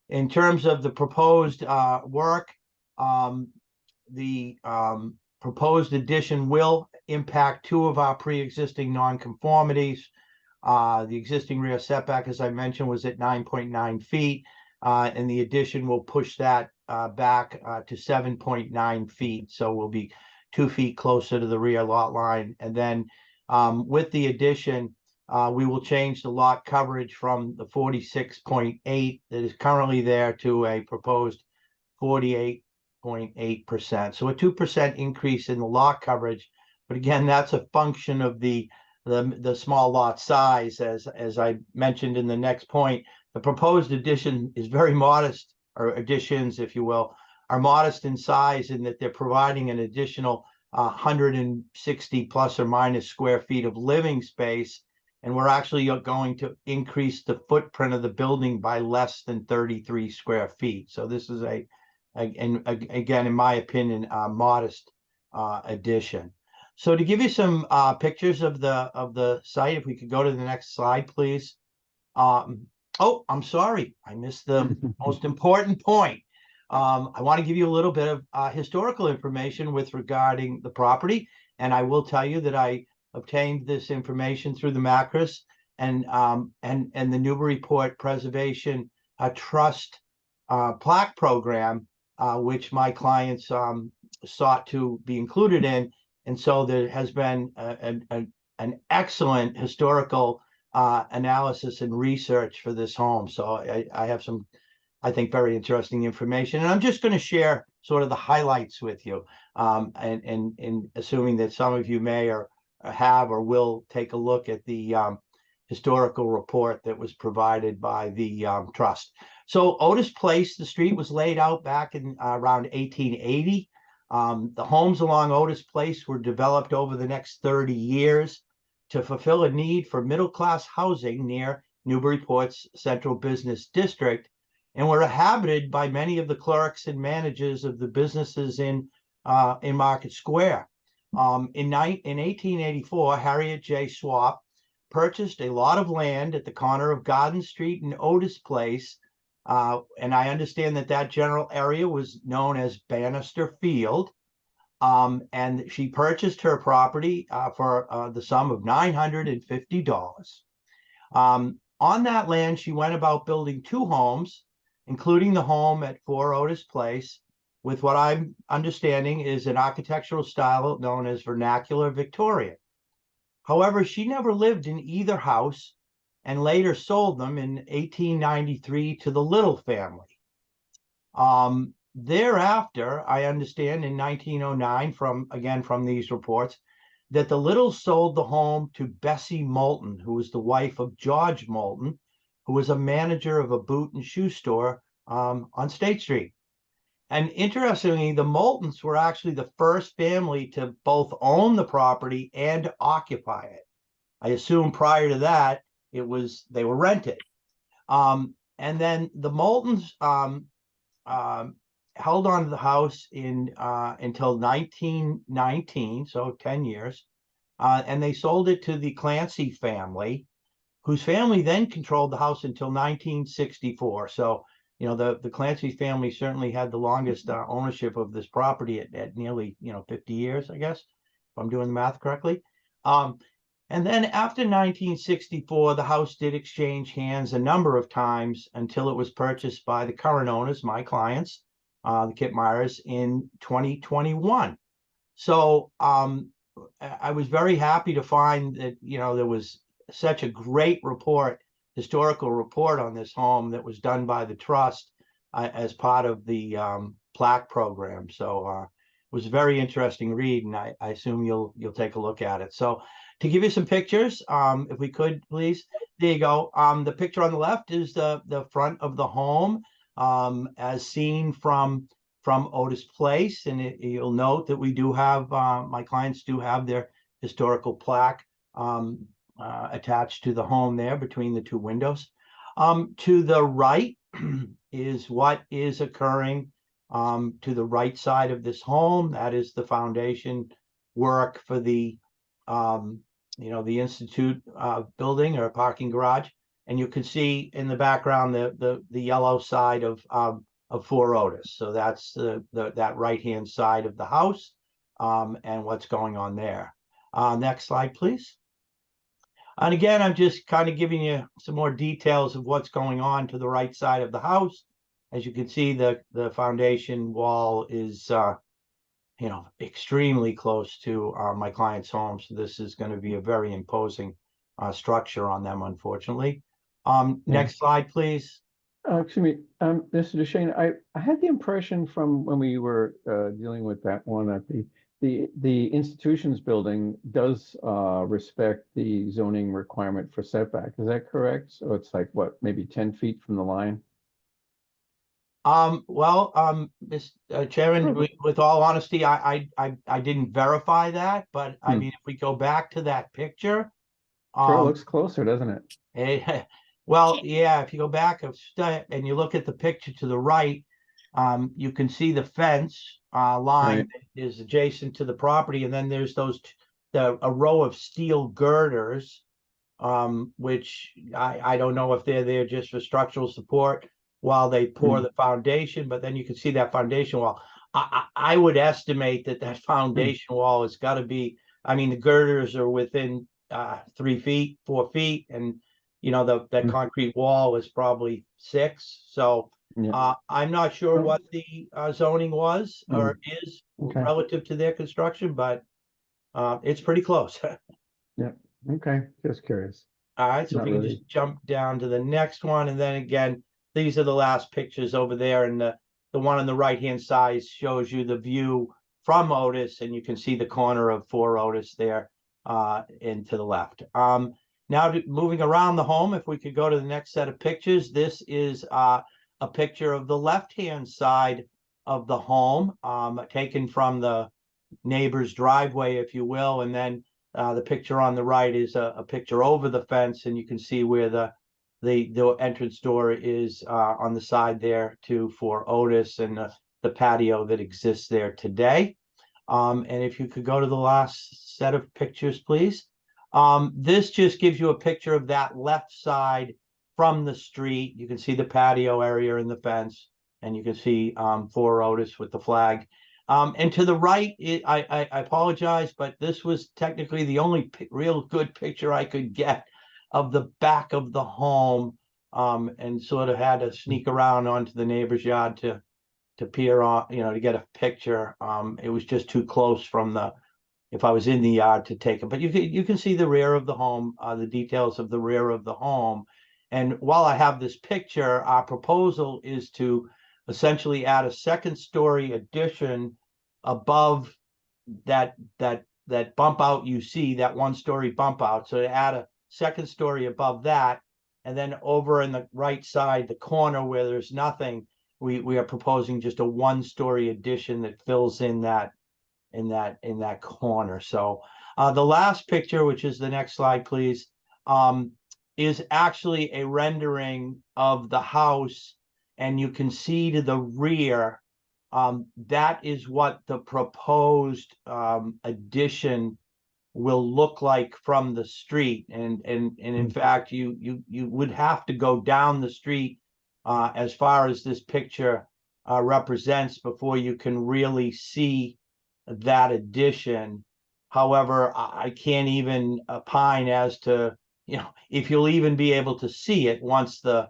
In terms of the proposed work, the proposed addition will impact 2 of our pre-existing nonconformities. The existing rear setback, as I mentioned, was at 9.9 feet, and the addition will push that back to 7.9 feet. So we'll be 2 feet closer to the rear lot line. And then with the addition, we will change the lot coverage from the 46.8 that is currently there to a proposed 48.8%. So a 2% increase in the lot coverage. But again, that's a function of the small lot size. As I mentioned in the next point, the proposed addition is very modest, or additions, if you will, are modest in size in that they're providing an additional 160 plus or minus square feet of living space. And we're actually going to increase the footprint of the building by less than 33 square feet. So this is again, in my opinion, a modest addition. So to give you some pictures of the site, if we could go to the next slide, please. Oh, I'm sorry, I missed the most important point. I want to give you a little bit of historical information with regarding the property, and I will tell you that I obtained this information through the Macris and the Newburyport Preservation Trust plaque program, which my clients sought to be included in. And so there has been an excellent historical analysis and research for this home. So I have some, I think, very interesting information. And I'm just going to share sort of the highlights with you. And assuming that some of you may or have or will take a look at the historical report that was provided by the trust. So Otis Place, the street was laid out back in around 1880. The homes along Otis Place were developed over the next 30 years to fulfill a need for middle-class housing near Newburyport's central business district, and were inhabited by many of the clerks and managers of the businesses in Market Square. In 1884, Harriet J. Swap purchased a lot of land at the corner of Garden Street and Otis Place, and I understand that that general area was known as Bannister Field. And she purchased her property for the sum of $950. On that land, she went about building 2 homes, including the home at 4 Otis Place, with what I'm understanding is an architectural style known as vernacular Victorian. However, she never lived in either house and later sold them in 1893 to the Little family. Thereafter, I understand in 1909 from these reports that the Littles sold the home to Bessie Moulton, who was the wife of George Moulton, who was a manager of a boot and shoe store on State Street. And interestingly, the Moultons were actually the first family to both own the property and occupy it. I assume prior to that, they were rented. And then the Moultons held on to the house until 1919, so 10 years, and they sold it to the Clancy family, whose family then controlled the house until 1964. So, you know, the Clancy family certainly had the longest ownership of this property at nearly, 50 years, I guess, if I'm doing the math correctly. And then after 1964, the house did exchange hands a number of times until it was purchased by the current owners, my clients, the Kip Myers, in 2021. So I was very happy to find that, there was such a great historical report on this home that was done by the trust as part of the plaque program. So it was a very interesting read, and I assume you'll take a look at it. So to give you some pictures, if we could, please. There you go. The picture on the left is the front of the home as seen from Otis Place. And you'll note that we do have, my clients do have their historical plaque attached to the home there between the 2 windows. To the right is what is occurring to the right side of this home. That is the foundation work for the the Institute building or parking garage. And you can see in the background the yellow side of 4 Otis. So that's that right-hand side of the house and what's going on there. Next slide, please. And again, I'm just kind of giving you some more details of what's going on to the right side of the house. As you can see, the foundation wall is extremely close to my client's home. So this is going to be a very imposing structure on them, unfortunately. Next slide, please. Excuse me, Mr. Duchesne, I had the impression from when we were dealing with that one that the institutions building does respect the zoning requirement for setback. Is that correct? So it's like what, maybe 10 feet from the line? Mr. Chairman, with all honesty, I didn't verify that, but I mean, if we go back to that picture, sure, it looks closer, doesn't it? Well, yeah, if you go back a step and you look at the picture to the right, you can see the fence line that is adjacent to the property, and then there's a row of steel girders, which I don't know if they're there just for structural support while they pour the foundation, but then you can see that foundation wall. I would estimate that foundation wall has got to be, I mean, the girders are within 3 feet, 4 feet, and that concrete wall is probably 6. So I'm not sure what the zoning was or is relative to their construction, but it's pretty close. Yeah. Okay. Just curious. All right. So if we can just jump down to the next one, and then again, these are the last pictures over there, and the one on the right-hand side shows you the view from Otis, and you can see the corner of 4 Otis there and to the left. Now moving around the home, if we could go to the next set of pictures, this is a picture of the left-hand side of the home, taken from the neighbor's driveway, if you will, and then the picture on the right is a picture over the fence, and you can see where the entrance door is on the side there for Otis, and the patio that exists there today. And if you could go to the last set of pictures, please. This just gives you a picture of that left side from the street. You can see the patio area and the fence, and you can see 4 Otis with the flag. And to the right, I apologize, but this was technically the only real good picture I could get of the back of the home, and sort of had to sneak around onto the neighbor's yard to peer on, to get a picture. It was just too close if I was in the yard to take it. But you can see the rear of the home, the details of the rear of the home. And while I have this picture, our proposal is to essentially add a second-story addition above that bump out you see, that 1-story bump out. So to add a second story above that, and then over in the right side, the corner where there's nothing, we are proposing just a 1-story addition that fills in that corner. So the last picture, which is the next slide, please, is actually a rendering of the house, and you can see to the rear, that is what the proposed addition will look like from the street. And in fact, you would have to go down the street as far as this picture represents before you can really see that addition. However, I can't even opine as to, if you'll even be able to see it once the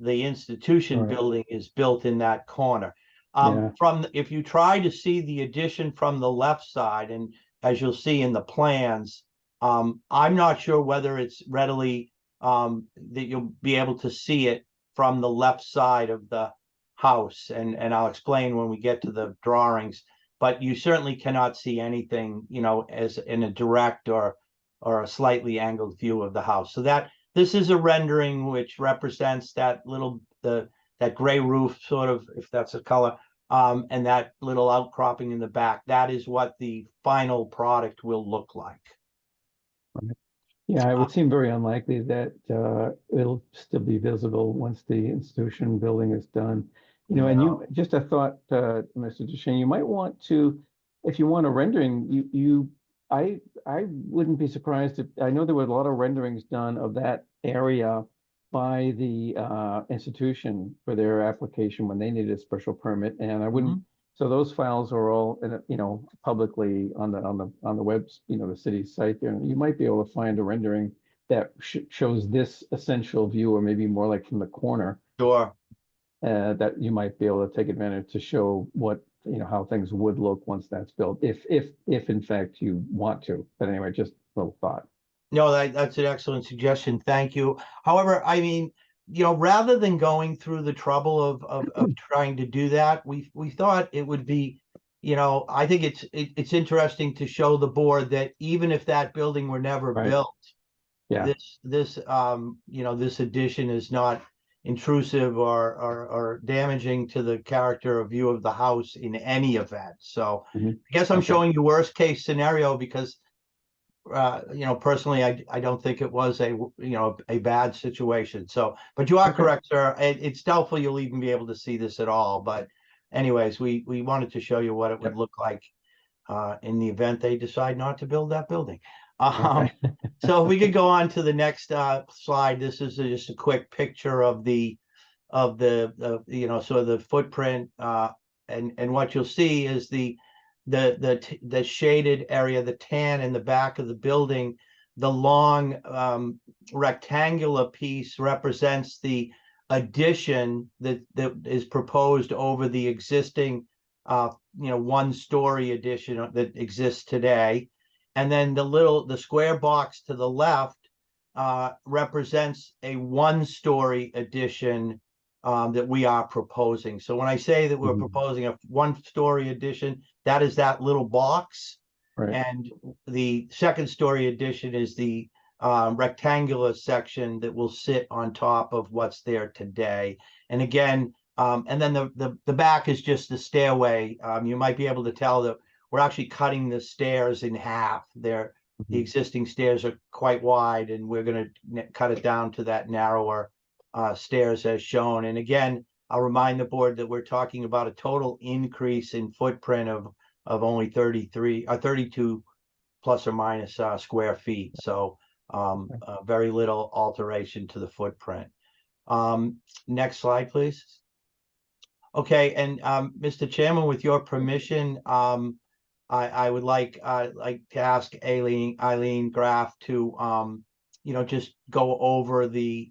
institution building is built in that corner. If you try to see the addition from the left side, and as you'll see in the plans, I'm not sure whether it's readily that you'll be able to see it from the left side of the house, and I'll explain when we get to the drawings. But you certainly cannot see anything, as in a direct or a slightly angled view of the house. So this is a rendering which represents that that gray roof, sort of, if that's a color, and that little outcropping in the back. That is what the final product will look like. Yeah, it would seem very unlikely that it'll still be visible once the institution building is done. And you just a thought, Mr. Duchesne, you might want to, if you want a rendering, I wouldn't be surprised if, I know there were a lot of renderings done of that area by the institution for their application when they needed a special permit, and I wouldn't. So those files are all, publicly on the web, the city's site there. And you might be able to find a rendering that shows this essential view, or maybe more like from the corner. Sure. That you might be able to take advantage to show what, how things would look once that's built, if in fact you want to. But anyway, just a little thought. No, that's an excellent suggestion. Thank you. However, I mean, rather than going through the trouble of trying to do that, we thought it would be, I think it's interesting to show the board that even if that building were never built, this addition is not intrusive or damaging to the character or view of the house in any event. So I guess I'm showing you worst case scenario because personally, I don't think it was a bad situation. So, but you are correct, sir. It's doubtful you'll even be able to see this at all. But anyways, we wanted to show you what it would look like in the event they decide not to build that building. So if we could go on to the next slide. This is just a quick picture of the sort of the footprint, and what you'll see is the shaded area, the tan in the back of the building. The long rectangular piece represents the addition that is proposed over the existing 1-story addition that exists today. And then the square box to the left represents a 1-story addition that we are proposing. So when I say that we're Mhm. proposing a 1-story addition, that is that little box. Right. And the 2nd-story addition is the rectangular section that will sit on top of what's there today. And again, and then the back is just the stairway. You might be able to tell that we're actually cutting the stairs in half. The existing stairs are quite wide, and we're going to cut it down to that narrower stairs as shown. And again, I'll remind the board that we're talking about a total increase in footprint of only 32 plus or minus square feet. So very little alteration to the footprint. Next slide, please. Okay, and Mr. Chairman, with your permission, I would like to ask Eileen Graff to just go over the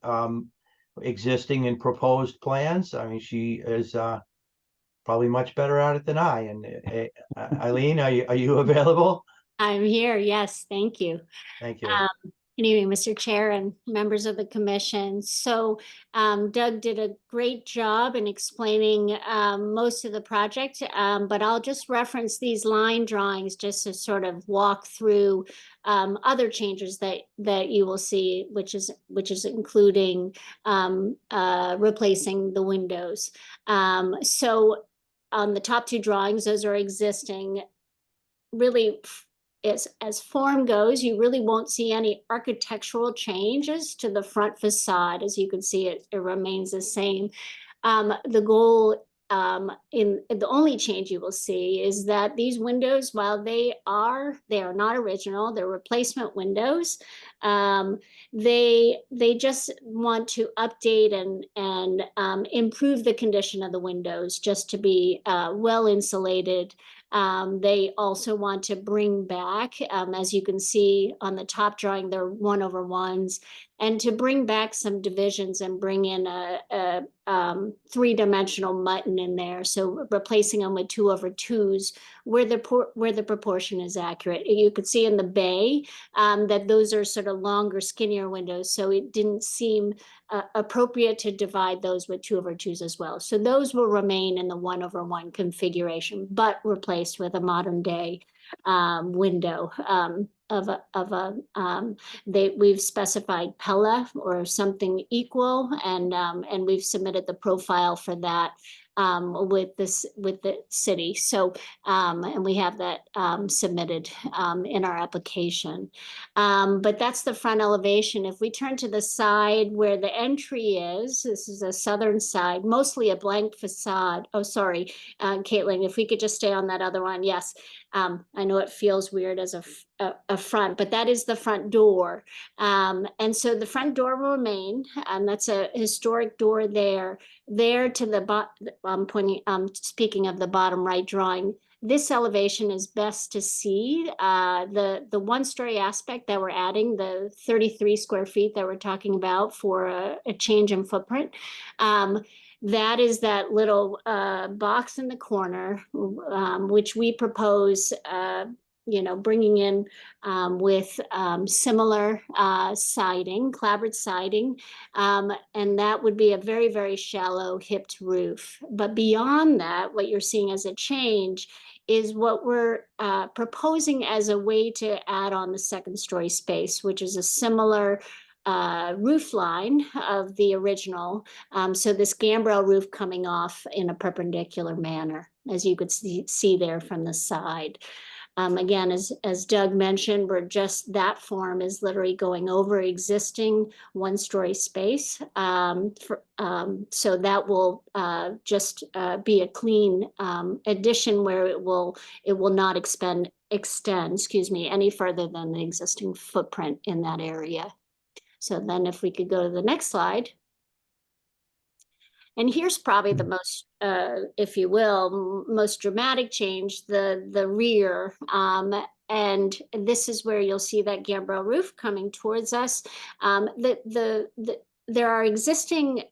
existing and proposed plans. I mean, she is probably much better at it than I. And Eileen, are you available? I'm here. Yes, thank you. Thank you. Good evening, Mr. Chair and members of the commission. So Doug did a great job in explaining most of the project, but I'll just reference these line drawings just to sort of walk through other changes that you will see, which is including replacing the windows. So on the top 2 drawings, those are existing. Really, as form goes, you really won't see any architectural changes to the front facade. As you can see, it remains the same. The goal in the only change you will see is that these windows, while they are not original, they're replacement windows. They just want to update and improve the condition of the windows just to be well insulated. They also want to bring back, as you can see on the top drawing, they're 1/1s, and to bring back some divisions and bring in a 3-dimensional mutton in there. So replacing them with 2/2s where the proportion is accurate. You could see in the bay that those are sort of longer, skinnier windows. So it didn't seem appropriate to divide those with 2/2s as well. So those will remain in the 1/1 configuration, but replaced with a modern day window we've specified Pella or something equal, and we've submitted the profile for that with the city. So and we have that submitted in our application. But that's the front elevation. If we turn to the side where the entry is, this is a southern side, mostly a blank facade. Oh, sorry, Caitlin, if we could just stay on that other one. Yes. I know it feels weird as a front, but that is the front door. And so the front door will remain, and that's a historic door there. There to the bottom, speaking of the bottom right drawing, this elevation is best to see the 1-story aspect that we're adding, the 33 square feet that we're talking about for a change in footprint. That is that little box in the corner, which we propose, bringing in with similar siding, clapboard siding, and that would be a very, very shallow hipped roof. But beyond that, what you're seeing as a change is what we're proposing as a way to add on the 2nd-story space, which is a similar roof line of the original. So this gambrel roof coming off in a perpendicular manner, as you could see there from the side. Again, as Doug mentioned, that form is literally going over existing 1-story space. So that will just be a clean addition where it will not extend, any further than the existing footprint in that area. So then if we could go to the next slide. And here's probably the most, if you will, most dramatic change, the rear. And this is where you'll see that gambrel roof coming towards us. There are existing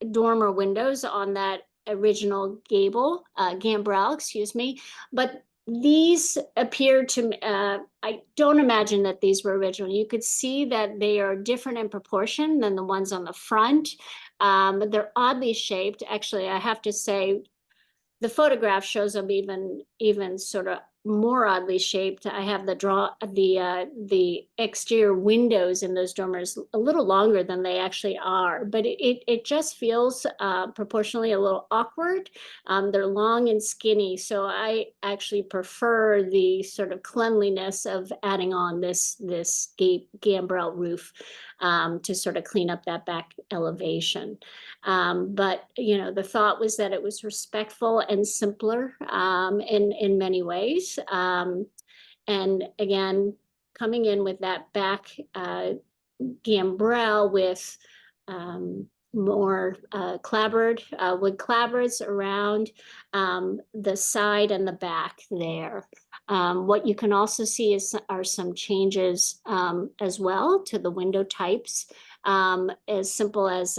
dormer windows on that original gambrel, but these appear to, I don't imagine that these were original. You could see that they are different in proportion than the ones on the front. They're oddly shaped. Actually, I have to say, the photograph shows them even sort of more oddly shaped. I have the exterior windows in those dormers a little longer than they actually are, but it just feels proportionally a little awkward. They're long and skinny, so I actually prefer the sort of cleanliness of adding on this gambrel roof to sort of clean up that back elevation. But you know, the thought was that it was respectful and simpler in many ways. And again, coming in with that back gambrel with more clapboard, wood clapboards around the side and the back there. What you can also see are some changes as well to the window types, as simple as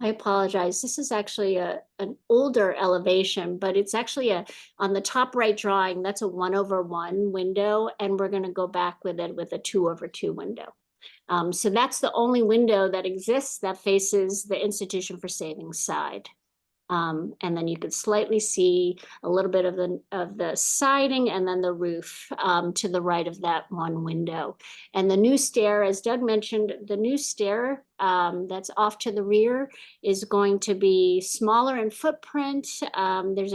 I apologize. This is actually an older elevation, but it's actually on the top right drawing, that's a 1/1 window, and we're going to go back with it with a 2/2 window. So that's the only window that exists that faces the Institution for Savings side. And then you could slightly see a little bit of the siding and then the roof to the right of that one window. And the new stair, as Doug mentioned, the new stair that's off to the rear is going to be smaller in footprint. There's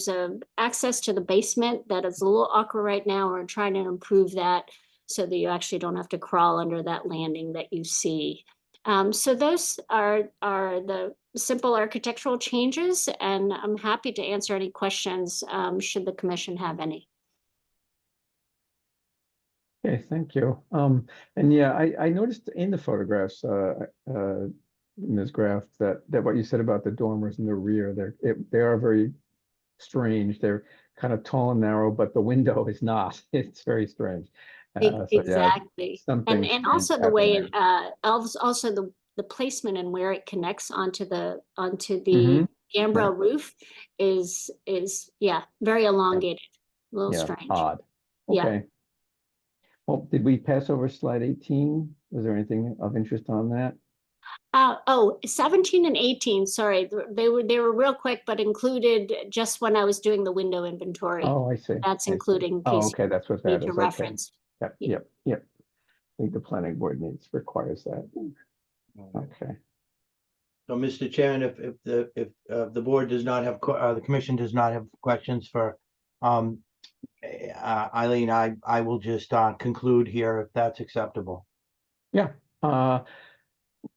a access to the basement that is a little awkward right now. We're trying to improve that so that you actually don't have to crawl under that landing that you see. So those are the simple architectural changes, and I'm happy to answer any questions should the commission have any. Okay, thank you. And yeah, I noticed in the photographs, Ms. Graff, that what you said about the dormers in the rear, they are very strange. They're kind of tall and narrow, but the window is not. It's very strange. So, Exactly. yeah, And also the way also the placement and where it connects onto the Mhm. gambrel Right. roof is yeah, very elongated, a little Yeah, strange. odd. Yeah. Okay. Well, did we pass over slide 18? Was there anything of interest on that? 17 and 18, sorry, they were real quick, but included just when I was doing the window inventory. Oh, I see. That's I see. including Oh, case okay, that's what you need that to is. Okay. reference. Yep, Yeah. yep. I think the planning board requires that. Okay. So, Mr. Chairman, if the board does not have, the commission does not have questions for Eileen, I will just conclude here if that's acceptable. Yeah.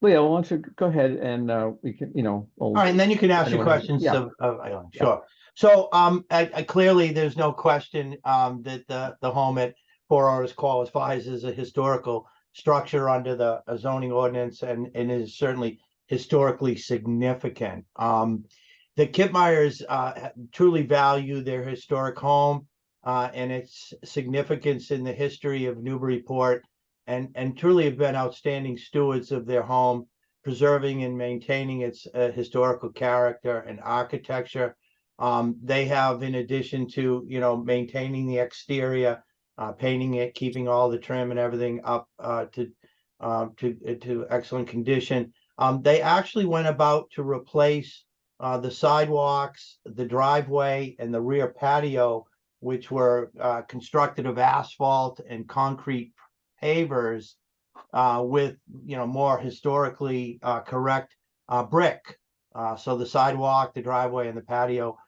Leah, why don't you go ahead and we can, All right, and then you can ask your questions Yeah. of Eileen. Sure. So clearly there's no question that the home at 4 Hours qualifies as a historical structure under the zoning ordinance and is certainly historically significant. The Kipmeyers truly value their historic home and its significance in the history of Newburyport, and truly have been outstanding stewards of their home, preserving and maintaining its historical character and architecture. They have, in addition to maintaining the exterior, painting it, keeping all the trim and everything up to excellent condition. They actually went about to replace the sidewalks, the driveway, and the rear patio, which were constructed of asphalt and concrete pavers with more historically correct brick. So the sidewalk, the driveway, and the patio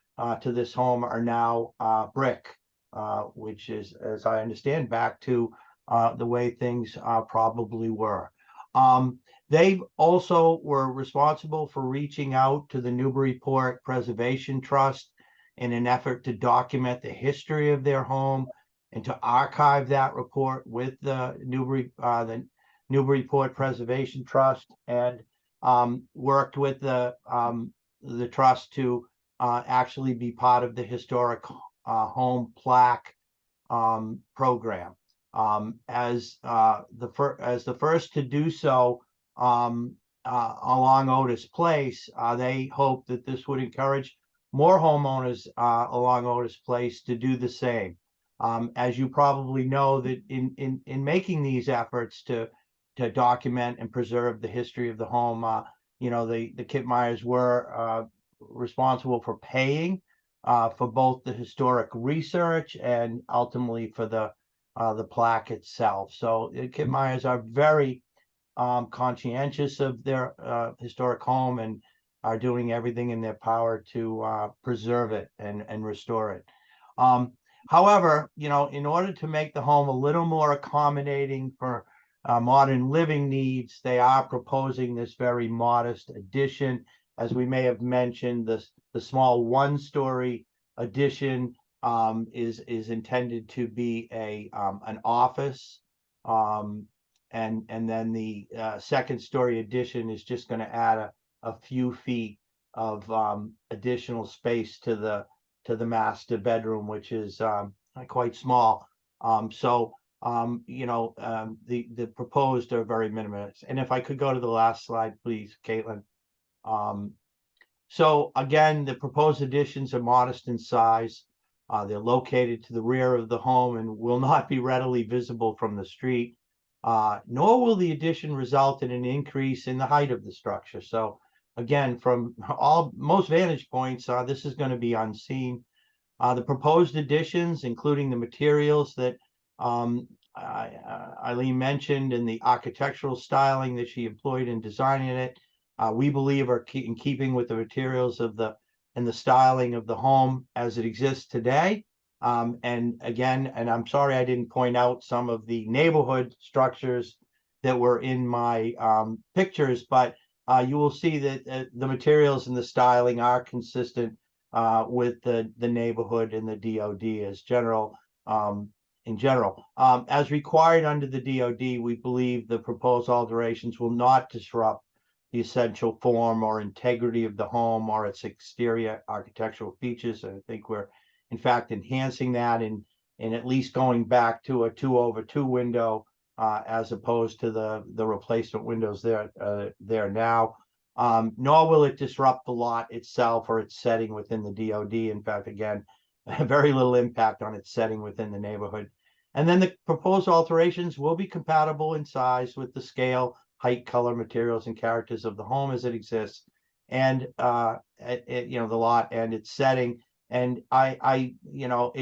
to this home are now brick, which is, as I understand, back to the way things probably were. They also were responsible for reaching out to the Newburyport Preservation Trust in an effort to document the history of their home and to archive that report with the Newburyport Preservation Trust, and worked with the trust to actually be part of the historic home plaque program. As the first to do so along Otis Place, they hope that this would encourage more homeowners along Otis Place to do the same. As you probably know, that in making these efforts to to document and preserve the history of the home. You know, the Kittmeyers were responsible for paying for both the historic research and ultimately for the plaque itself. So the Kittmeyers are very conscientious of their historic home and are doing everything in their power to preserve it and restore it. However, you know, in order to make the home a little more accommodating for modern living needs, they are proposing this very modest addition. As we may have mentioned, the small one-story addition is intended to be an office, and then the second story addition is just going to add a few feet of additional space to the master bedroom, which is quite small. You know, the proposed are very minimalist. And if I could go to the last slide, please, Caitlin. So again, the proposed additions are modest in size. They're located to the rear of the home and will not be readily visible from the street. Nor will the addition result in an increase in the height of the structure. So again, from most vantage points, this is going to be unseen. The proposed additions, including the materials that Eileen mentioned and the architectural styling that she employed in designing it, we believe are in keeping with the materials of and the styling of the home as it exists today. And again, and I'm sorry I didn't point out some of the neighborhood structures that were in my pictures, but you will see that the materials and the styling are consistent with the neighborhood and the DOD as general. In general, as required under the DOD, we believe the proposed alterations will not disrupt the essential form or integrity of the home or its exterior architectural features. And I think we're, in fact, enhancing that in at least going back to a 2/2 window as opposed to the replacement windows there now. Nor will it disrupt the lot itself or its setting within the DOD. In fact, again, very little impact on its setting within the neighborhood. And then the proposed alterations will be compatible in size with the scale, height, color, materials, and characters of the home as it exists, and you know, the lot and its setting. And you know,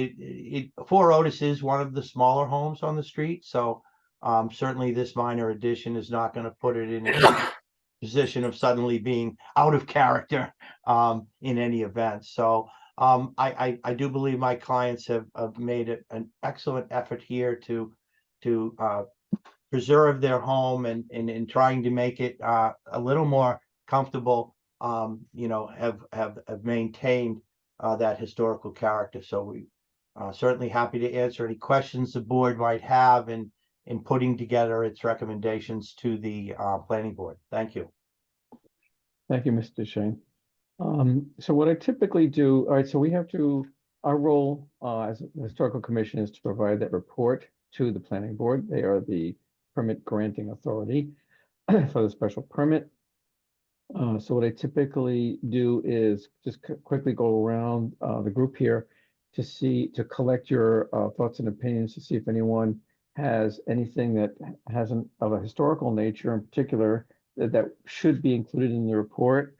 Four Otis is one of the smaller homes on the street, so certainly this minor addition is not going to put it in a position of suddenly being out of character in any event. So I do believe my clients have made an excellent effort here to preserve their home and in trying to make it a little more comfortable. You know, have maintained that historical character. So we certainly happy to answer any questions the board might have in putting together its recommendations to the planning board. Thank you. Thank you, Mr. Shane. So what I typically do, all right, so we have to, our role as a historical commission is to provide that report to the planning board. They are the permit granting authority for the special permit. So what I typically do is just quickly go around the group here to collect your thoughts and opinions, to see if anyone has anything that hasn't of a historical nature in particular that should be included in the report.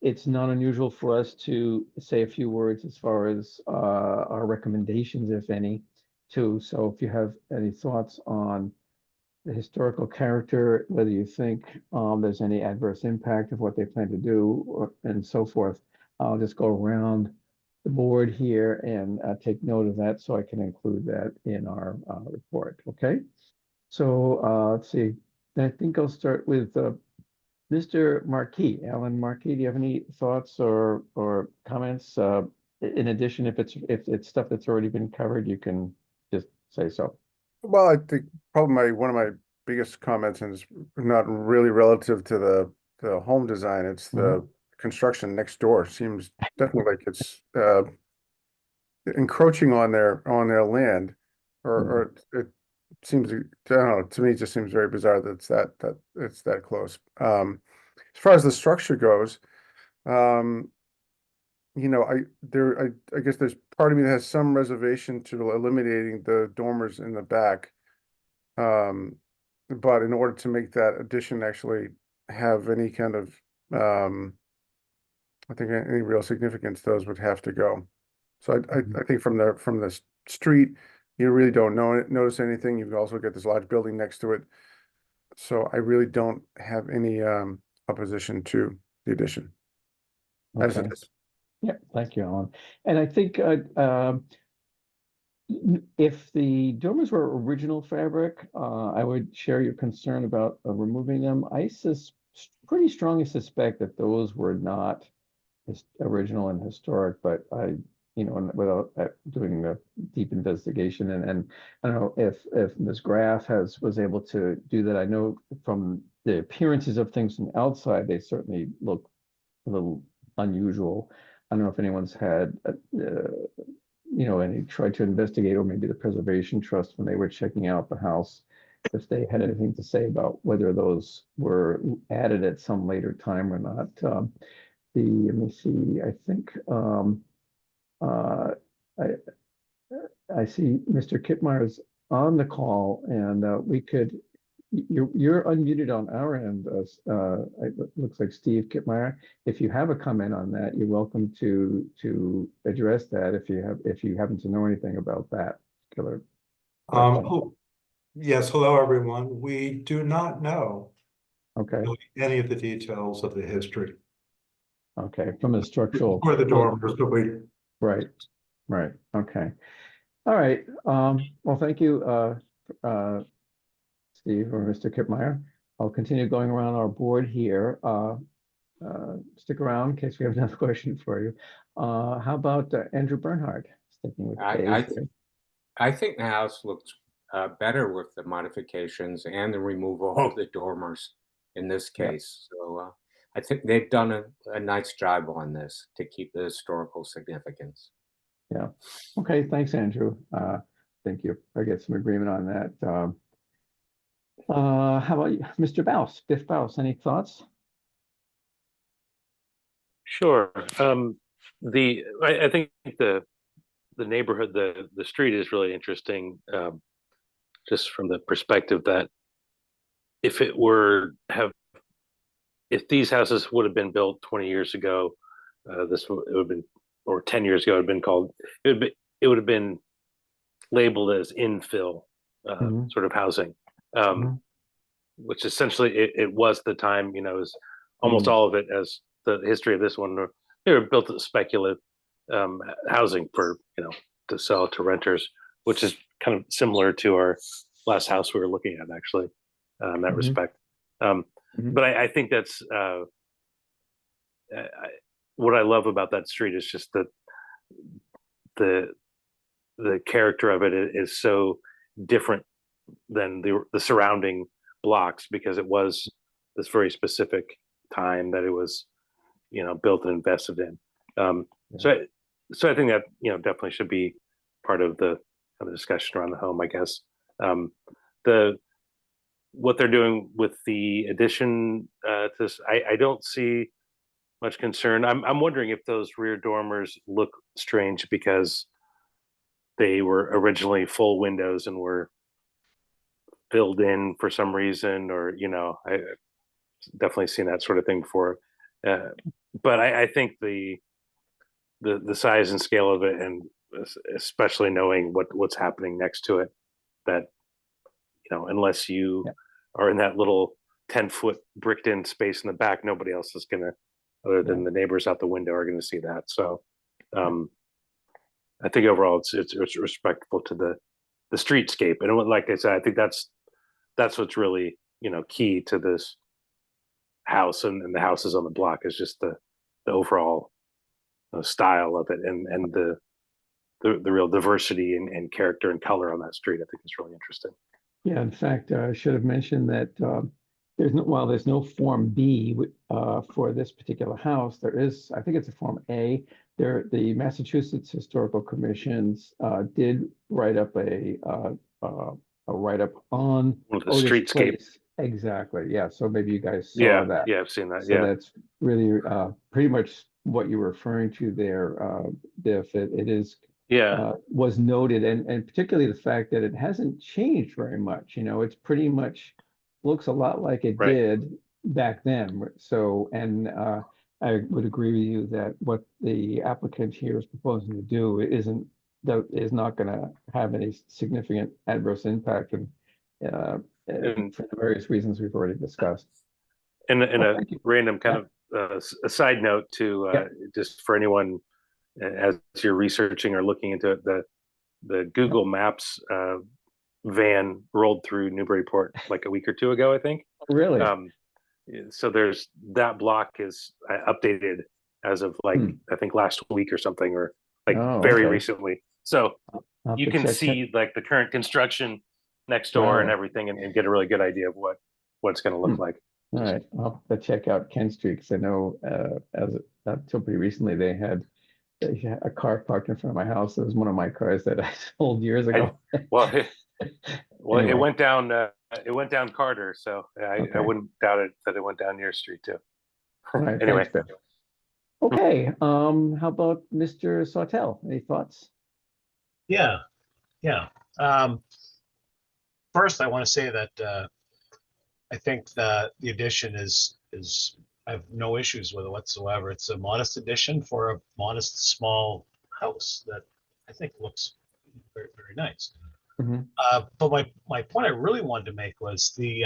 It's not unusual for us to say a few words as far as our recommendations, if any, too. So if you have any thoughts on the historical character, whether you think there's any adverse impact of what they plan to do, and so forth, I'll just go around the board here and take note of that so I can include that in our report. Okay. So let's see. I think I'll start with Mr. Marquis, Alan Marquis. Do you have any thoughts or comments? In addition, if it's stuff that's already been covered, you can just say so. Well, I think probably one of my biggest comments, and it's not really relative to the home design, it's the construction next door. Seems definitely like it's encroaching on their land, or it seems, I don't know, to me it just seems very bizarre that it's that close. As far as the structure goes, you know, I guess there's part of me that has some reservation to eliminating the dormers in the back. but in order to make that addition actually have any kind of, I think any real significance, those would have to go. So I think from the street, you really don't notice anything. You've also got this large building next to it. So I really don't have any opposition to the addition as it Okay. is. Yeah, thank you, Alan. And I think if the dormers were original fabric, I would share your concern about removing them. I pretty strongly suspect that those were not original and historic, but without doing the deep investigation, and I don't know if Ms. Graff was able to do that. I know from the appearances of things from the outside, they certainly look a little unusual. I don't know if anyone's had any tried to investigate, or maybe the Preservation Trust, when they were checking out the house, if they had anything to say about whether those were added at some later time or not. Let me see, I think I see Mr. Kittmeyer's on the call, and you're unmuted on our end. It looks like Steve Kittmeyer. If you have a comment on that, you're welcome to address that if you happen to know anything about that particular. Yes, hello everyone. We do not know Okay. any of the details of the history. Okay, from the structural. Or the dormers, but we. Right. Okay. All right. Well, thank you, Steve or Mr. Kittmeyer. I'll continue going around our board here. Stick around in case we have another question for you. How about Andrew Bernhard? Sticking with I think the house looks better with the modifications and the removal of the dormers in this case. So I think they've done a nice job on this to keep the historical significance. Yeah. Okay. Thanks, Andrew. Thank you. I get some agreement on that. How about you, Mr. Baus? Biff Baus, any thoughts? Sure. I think the neighborhood, the street is really interesting, just from the perspective that if these houses would have been built 20 years ago, it would have been, or 10 years ago, it would have been called, it would have been labeled as infill sort of housing, which essentially it was the time, it was almost all of it, as the history of this one, they were built as speculative housing for, to sell to renters, which is kind of similar to our last house we were looking at, actually, in that respect. But I think that's what I love about that street is just that the character of it is so different than the surrounding blocks, because it was this very specific time that it was, built and invested in. So I think that definitely should be part of the discussion around the home, I guess. What they're doing with the addition to this, I don't see much concern. I'm wondering if those rear dormers look strange because they were originally full windows and were filled in for some reason, or I definitely seen that sort of thing before. But I think the size and scale of it, and especially knowing what's happening next to it, that unless you are in that little 10-foot bricked in space in the back, nobody else is gonna, other than the neighbors out the window, are gonna see that. So I think overall it's respectful to the streetscape, and like I said, I think that's what's really key to this house and the houses on the block, is just the overall style of it, and the real diversity and character and color on that street. I think is really interesting. Yeah, in fact, I should have mentioned that there's no Form B for this particular house. There is, I think it's a Form A. The Massachusetts Historical Commissions did write up a write-up on the streetscape. Exactly. Yeah. So maybe you guys saw that. Yeah, I've seen that. So that's really pretty much what you're referring to there, Biff. It is. Was noted, and particularly the fact that it hasn't changed very much. It's pretty much looks a lot like it Right. did back then. So, and I would agree with you that what the applicant here is proposing to do is not going to have any significant adverse impact, and And for the various reasons we've already discussed. in Well, a thank you. random kind Yeah. of a side note to Yeah. just for anyone as you're researching or looking into it, the Google Maps van rolled through Newburyport like a week or two ago, I think. Really? So there's that block is updated as of like I think last week or something, or like Oh, very okay. recently. So I'll have you to can check see like the current construction next door and Wow. everything, and get a really good idea of what's going to look like. All right, I'll have to check out Kent Street because I know until pretty recently they had a car parked in front of my house. It was one of my cars that I sold years ago. Well, Anyway. it went down. It went down Carter, so I Okay. wouldn't doubt it that it went down your street too. All right, Anyway. thanks, Bill. Okay, how about Mr. Sawtell? Any thoughts? Yeah, yeah. First, I want to say that I think that the addition is I have no issues with it whatsoever. It's a modest addition for a modest small house that I think looks very, very nice. Mhm. But my point I really wanted to make was the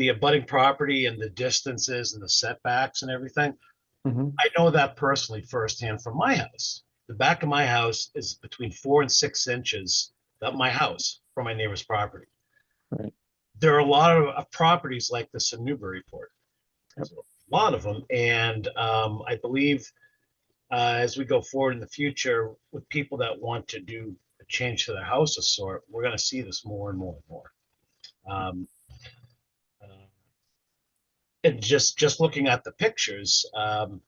abutting property and the distances and the setbacks and everything. Mhm. I know that personally firsthand from my house. The back of my house is between 4 and 6 inches of my house from my neighbor's property. Right. There are a lot of properties like this in Newburyport. Yep. A lot of them, and I believe as we go forward in the future with people that want to do a change to their house of sort, we're going to see this more and more and more. And just looking at the pictures, I'm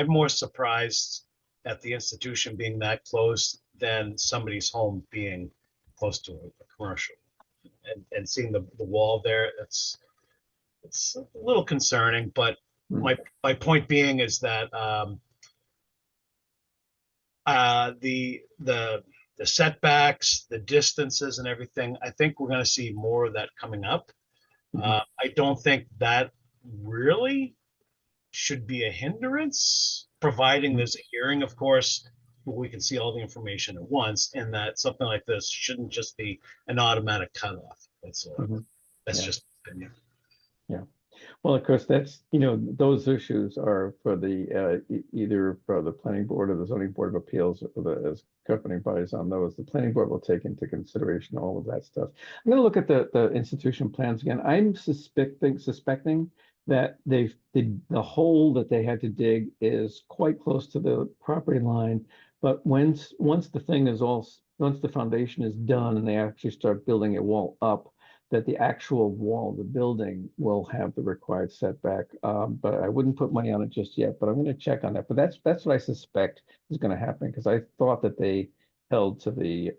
more surprised at the institution being that close than somebody's home being close to a commercial. And seeing the wall there, it's a little concerning. But my point being is that the setbacks, the distances, and everything, I think we're going to see more of that coming up. I don't think that really should be a hindrance, providing there's a hearing, of course, we can see all the information at once, and that something like this shouldn't just be an automatic cutoff. That's Yeah. just opinion. Yeah. Well, of course, that's, those issues are for the either for the planning board or the zoning board of appeals or as governing bodies on those. The planning board will take into consideration all of that stuff. I'm going to look at the institution plans again. I'm suspecting that the hole that they had to dig is quite close to the property line, but once the foundation is done and they actually start building a wall up, that the actual wall of the building will have the required setback. But I wouldn't put money on it just yet, but I'm going to check on that. But that's what I suspect is going to happen, because I thought that they held to the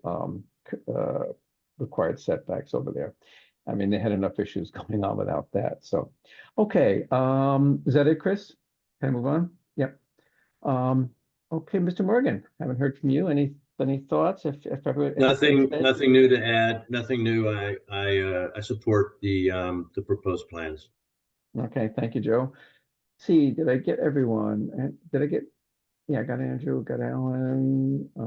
required setbacks over there. I mean, they had enough issues going on without that. So, okay. Is that it, Chris? Can I move on? Yep. Okay, Mr. Morgan, haven't heard from you. Any thoughts? If ever Nothing new to add. Nothing new. I support the proposed plans. Okay, thank you, Joe. See, did I get everyone? Did I get? Yeah, I got Andrew, got Alan, I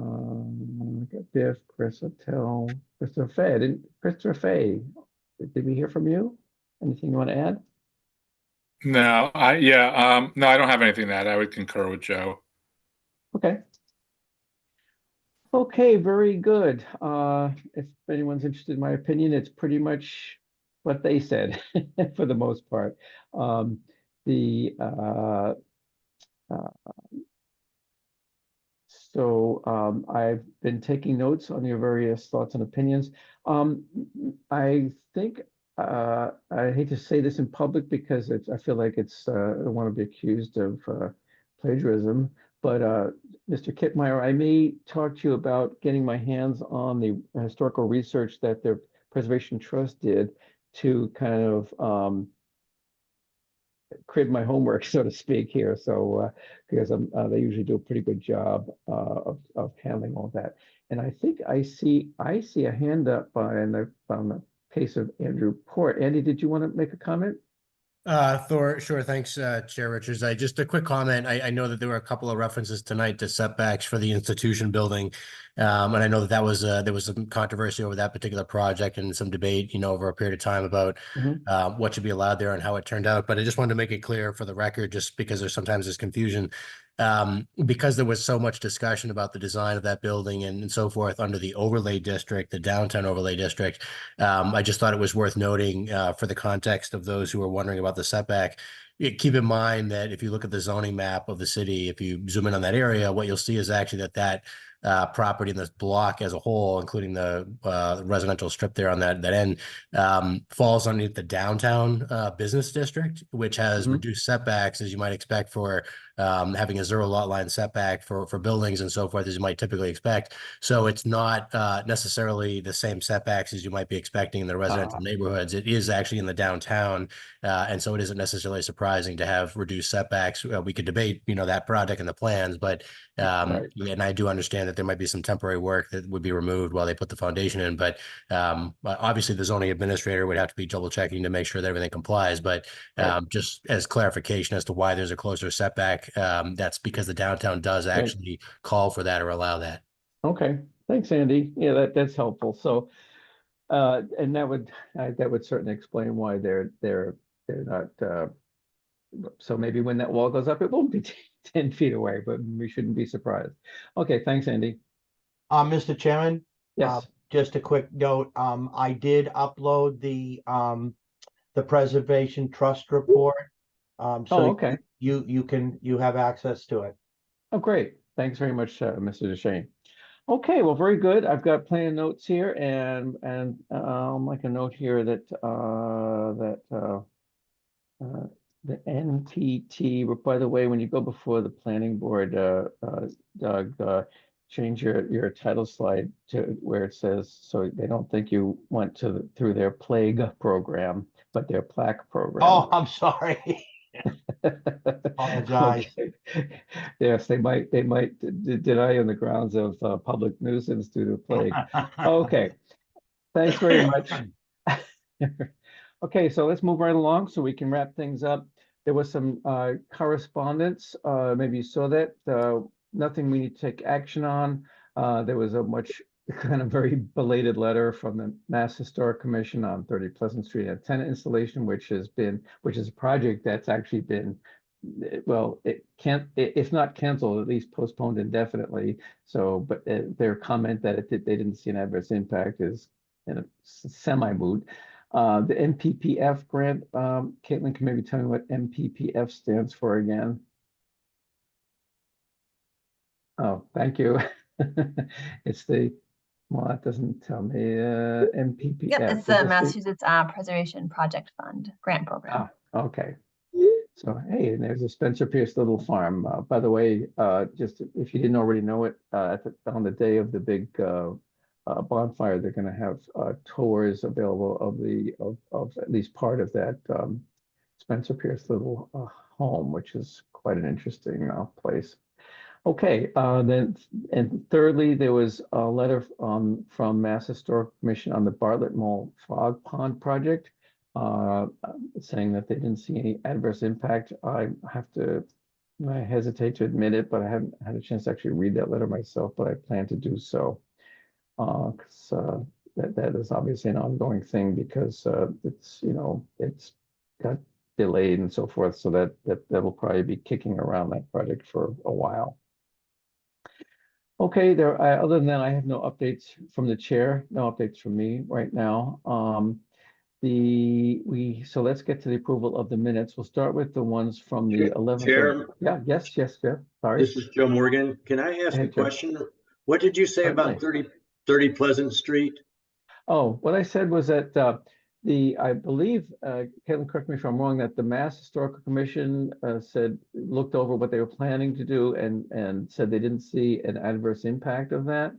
got Biff, Chris Hotel, Christopher Fay. Christopher Fay, did we hear from you? Anything you want to add? No, no, I don't have anything to add. I would concur with Joe. Okay. Okay, very good. If anyone's interested in my opinion, it's pretty much what they said for the most part. I've been taking notes on your various thoughts and opinions. I think I hate to say this in public because I feel like I don't want to be accused of plagiarism, but Mr. Kittmeyer, I may talk to you about getting my hands on the historical research that the Preservation Trust did to kind of crib my homework, so to speak, here. So because they usually do a pretty good job of handling all that. And I think I see a hand up on the case of Andrew Port. Andy, did you want to make a comment? Thor, sure. Thanks, Chair Richards. Just a quick comment. I know that there were a couple of references tonight to setbacks for the institution building. And I know that there was some controversy over that particular project and some debate, over a period of time about what should be allowed there and how it turned out. But I just wanted to make it clear for the record, just because there's confusion. Because there was so much discussion about the design of that building and so forth under the overlay district, the downtown overlay district. I just thought it was worth noting for the context of those who are wondering about the setback. Keep in mind that if you look at the zoning map of the city, if you zoom in on that area, what you'll see is actually that property in this block as a whole, including the residential strip there on that end, falls underneath the downtown business district, which has reduced setbacks, as you might expect for having a zero lot line setback for buildings and so forth, as you might typically expect. So it's not necessarily the same setbacks as you might be expecting in the residential neighborhoods. It is actually in the downtown, and so it isn't necessarily surprising to have reduced setbacks. We could debate, that project and the plans, but and I do understand that there might be some temporary work that would be removed while they put the foundation in, but obviously the zoning administrator would have to be double checking to make sure that everything complies. But just as clarification as to why there's a closer setback, that's because the downtown does actually call for that or allow that. Okay, thanks, Andy. Yeah, that's helpful. So, and that would certainly explain why they're not. So maybe when that wall goes up, it won't be 10 feet away, but we shouldn't be surprised. Okay, thanks, Andy. Mr. Chairman? Yes. Just a quick note. I did upload the Preservation Trust report. So okay. You have access to it. Oh, great. Thanks very much, Mr. Deshane. Okay, well, very good. I've got plan notes here, and I'll make a note here that the NTT. By the way, when you go before the planning board, Doug, change your title slide to where it says, so they don't think you went through their plague program, but their plaque program. Oh, I'm sorry. Apologize. Okay. Yes, they might deny on the grounds of public nuisance due to plague. Okay, thanks very much. Okay, so let's move right along so we can wrap things up. There was some correspondence. Maybe you saw that. Nothing we need to take action on. There was a very belated letter from the Mass Historic Commission on 30 Pleasant Street antenna installation, which is a project that's actually been, well, if not canceled, at least postponed indefinitely. So, but their comment that they didn't see an adverse impact is in a semi-moot. The MPPF grant, Caitlin can maybe tell me what MPPF stands for again. Oh, thank you. It's well, that doesn't tell me. MPPF. Yep, it's the Massachusetts Preservation Project Fund grant program. Okay. So, hey, and there's a Spencer Pierce Little Farm. By the way, just if you didn't already know it, on the day of the big bonfire, they're going to have tours available of at least part of that Spencer Pierce Little home, which is quite an interesting place. Okay, then, and thirdly, there was a letter from Mass Historic Commission on the Bartlett Mall Frog Pond project, saying that they didn't see any adverse impact. I hesitate to admit it, but I haven't had a chance to actually read that letter myself, but I plan to do so. Because that is obviously an ongoing thing, because it's got delayed and so forth, so that will probably be kicking around that project for a while. Okay, other than that, I have no updates from the chair, no updates from me right now. So let's get to the approval of the minutes. We'll start with the ones from the 11th. Chair? Yes, Jeff. Sorry. This is Joe Morgan. Can I ask a question? What did you say about 30 Pleasant Street? Oh, what I said was that I believe, Caitlin, correct me if I'm wrong, that the Mass Historical Commission looked over what they were planning to do and said they didn't see an adverse impact of that.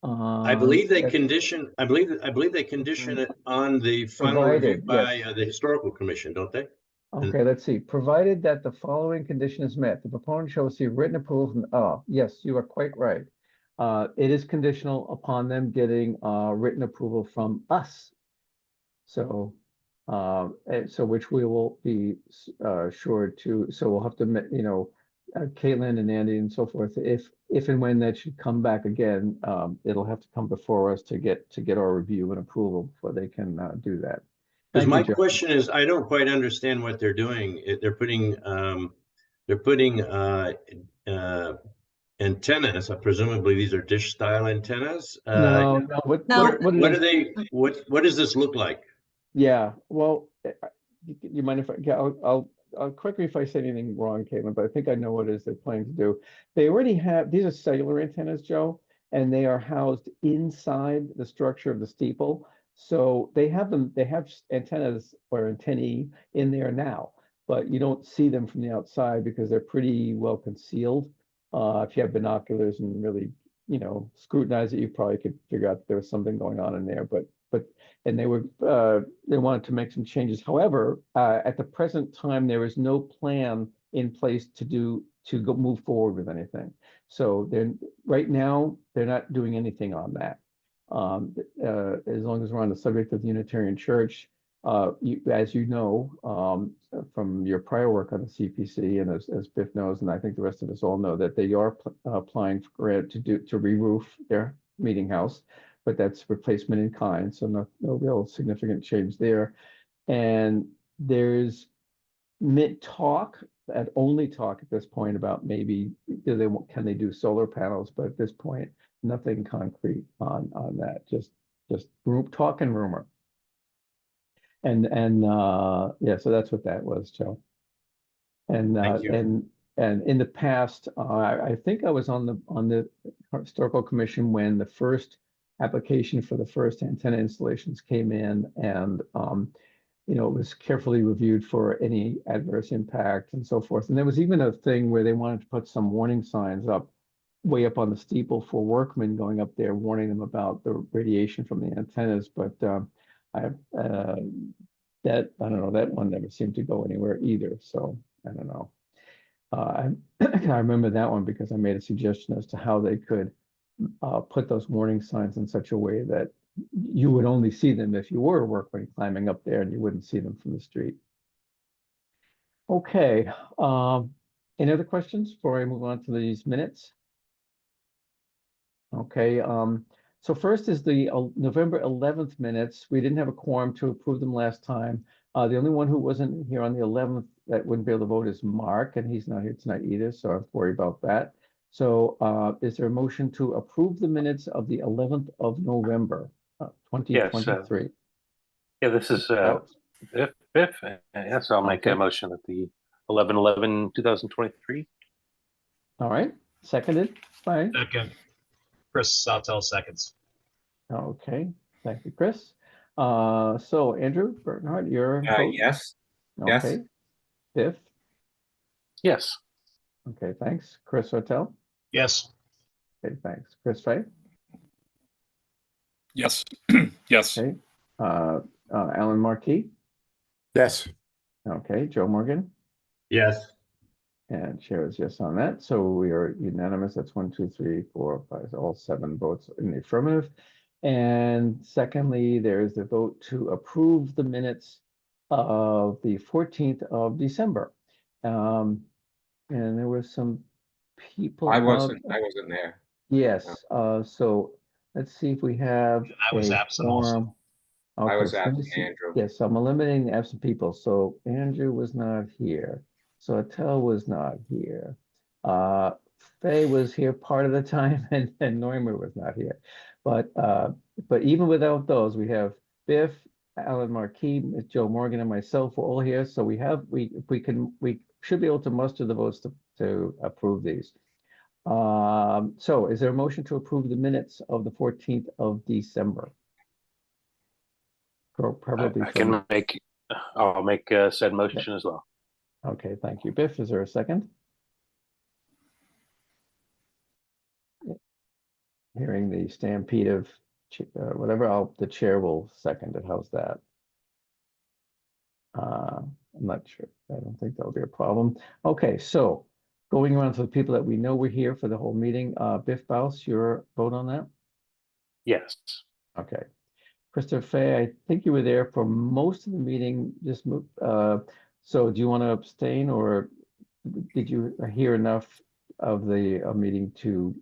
I believe they condition. I believe they condition it on the final review by the Historical Commission, don't they? Okay, let's see. Provided that the following condition is met, the proponent shall receive written approval from. Oh, yes, you are quite right. It is conditional upon them getting written approval from us. So, so which we will be sure to. So we'll have to, you know, Caitlin and Andy and so forth. If and when that should come back again, it'll have to come before us to get our review and approval before they can do that. Because Thank my you, Joe. question is, I don't quite understand what they're doing. They're putting antennas. Presumably these are dish style antennas. No, what it What is- do they? What does this look like? Yeah, well, you mind if I'll correct me if I say anything wrong, Caitlin, but I think I know what it is they're planning to do. They already have, these are cellular antennas, Joe, and they are housed inside the structure of the steeple. So they have antennas or antennae in there now, but you don't see them from the outside because they're pretty well concealed. If you have binoculars and really, you know, scrutinize it, you probably could figure out that there was something going on in there, but and they wanted to make some changes. However, at the present time, there is no plan in place to move forward with anything. So right now, they're not doing anything on that. As long as we're on the subject of the Unitarian Church, as you know, from your prior work on the CPC, and as Biff knows, and I think the rest of us all know, that they are applying for grant to re-roof their meeting house, but that's replacement in kind, so no real significant change there. And there's only talk at this point about maybe can they do solar panels, but at this point, nothing concrete on that. Just talk and rumor. And yeah, so that's what that was, Joe. And Thank you. and in the past, I think I was on the Historical Commission when the first application for the first antenna installations came in, and you know, it was carefully reviewed for any adverse impact and so forth. And there was even a thing where they wanted to put some warning signs up way up on the steeple for workmen going up there, warning them about the radiation from the antennas. But I don't know, that one never seemed to go anywhere either. So I don't know. I remember that one because I made a suggestion as to how they could put those warning signs in such a way that you would only see them if you were a workman climbing up there, and you wouldn't see them from the street. Okay. Any other questions before I move on to these minutes? Okay. So first is the November 11th minutes. We didn't have a quorum to approve them last time. The only one who wasn't here on the 11th that wouldn't be able to vote is Mark, and he's not here tonight either, so I have to worry about that. So is there a motion to approve the minutes of the 11th of November, 2023? Yeah, this is Biff. Yes, I'll make a motion at the 11/11/2023. All right, seconded by? Second. Chris Sawtell seconds. Okay, thank you, Chris. So Andrew Bernhardt, your vote? Yes. Okay. Yes. Biff? Yes. Okay, thanks. Chris Sawtell? Yes. Okay, thanks. Chris Fay? Yes. Yes. Okay. Alan Markey? Yes. Okay, Joe Morgan? Yes. And chair is yes on that. So we are unanimous. That's 1, 2, 3, 4, 5, all 7 votes in the affirmative. And secondly, there is the vote to approve the minutes of the 14th of December. And there were some people. I wasn't there. Yes. So let's see if we have. I was absent also. Okay, I was so let me absent, see. Andrew. Yes, I'm eliminating absent people. So Andrew was not here. So Attell was not here. Faye was here part of the time, and Neumer was not here. But even without those, we have Biff, Alan Markey, Joe Morgan, and myself. We're all here. So we should be able to muster the votes to approve these. So is there a motion to approve the minutes of the 14th of December? Probably I'll make said motion as well. Okay, thank you. Biff, is there a second? Hearing the stampede of whatever, the chair will second it. How's that? I'm not sure. I don't think that'll be a problem. Okay, so Going around to the people that we know were here for the whole meeting, Biff Baus, your vote on that? Yes. Okay. Christopher Fay, I think you were there for most of the meeting, just move, so do you want to abstain, or did you hear enough of the meeting to?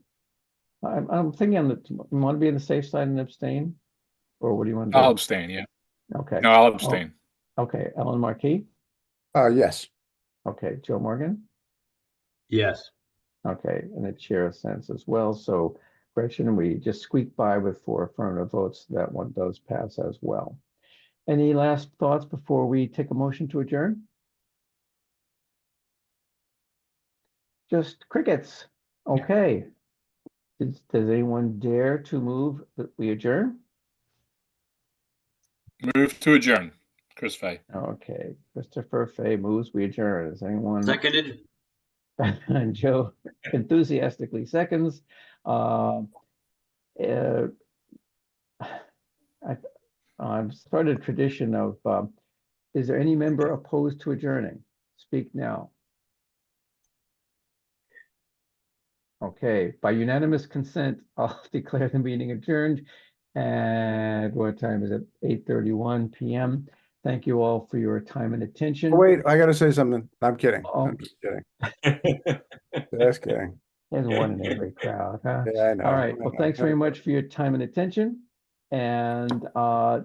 I'm thinking that you want to be on the safe side and abstain, or what do you want to do? I'll abstain, yeah. Okay. No, I'll abstain. Okay, Ellen Markey, Yes. okay, Joe Morgan, Yes. okay, and the chair assents as well, so Gretchen, we just squeaked by with 4 affirmative votes, that one does pass as well. Any last thoughts before we take a motion to adjourn? Just crickets. Okay. Does anyone dare to move that we adjourn? Move to adjourn. Chris Fay. Okay, Christopher Fay moves, we adjourn. Is anyone? Seconded. And Joe enthusiastically seconds. I've started a tradition of, is there any member opposed to adjourning? Speak now. Okay, by unanimous consent, I'll declare the meeting adjourned. And what time is it? 8:31 p.m. Thank you all for your time and attention. Oh, wait, I gotta say something. I'm kidding. Oh. I'm just kidding. Just kidding. There's one in every crowd, huh? Yeah, I know. All right, I well, know. thanks very much for your time and attention. And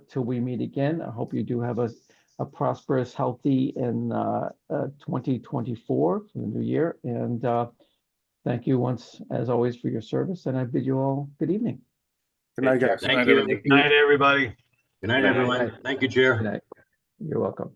till we meet again, I hope you do have a prosperous, healthy in 2024 for the new year. And thank you once, as always, for your service. And I bid you all good evening. Good night, guys. Thank you. Good night, everybody. Good night, Good everyone. night. Thank you, Chair. Good night. You're welcome.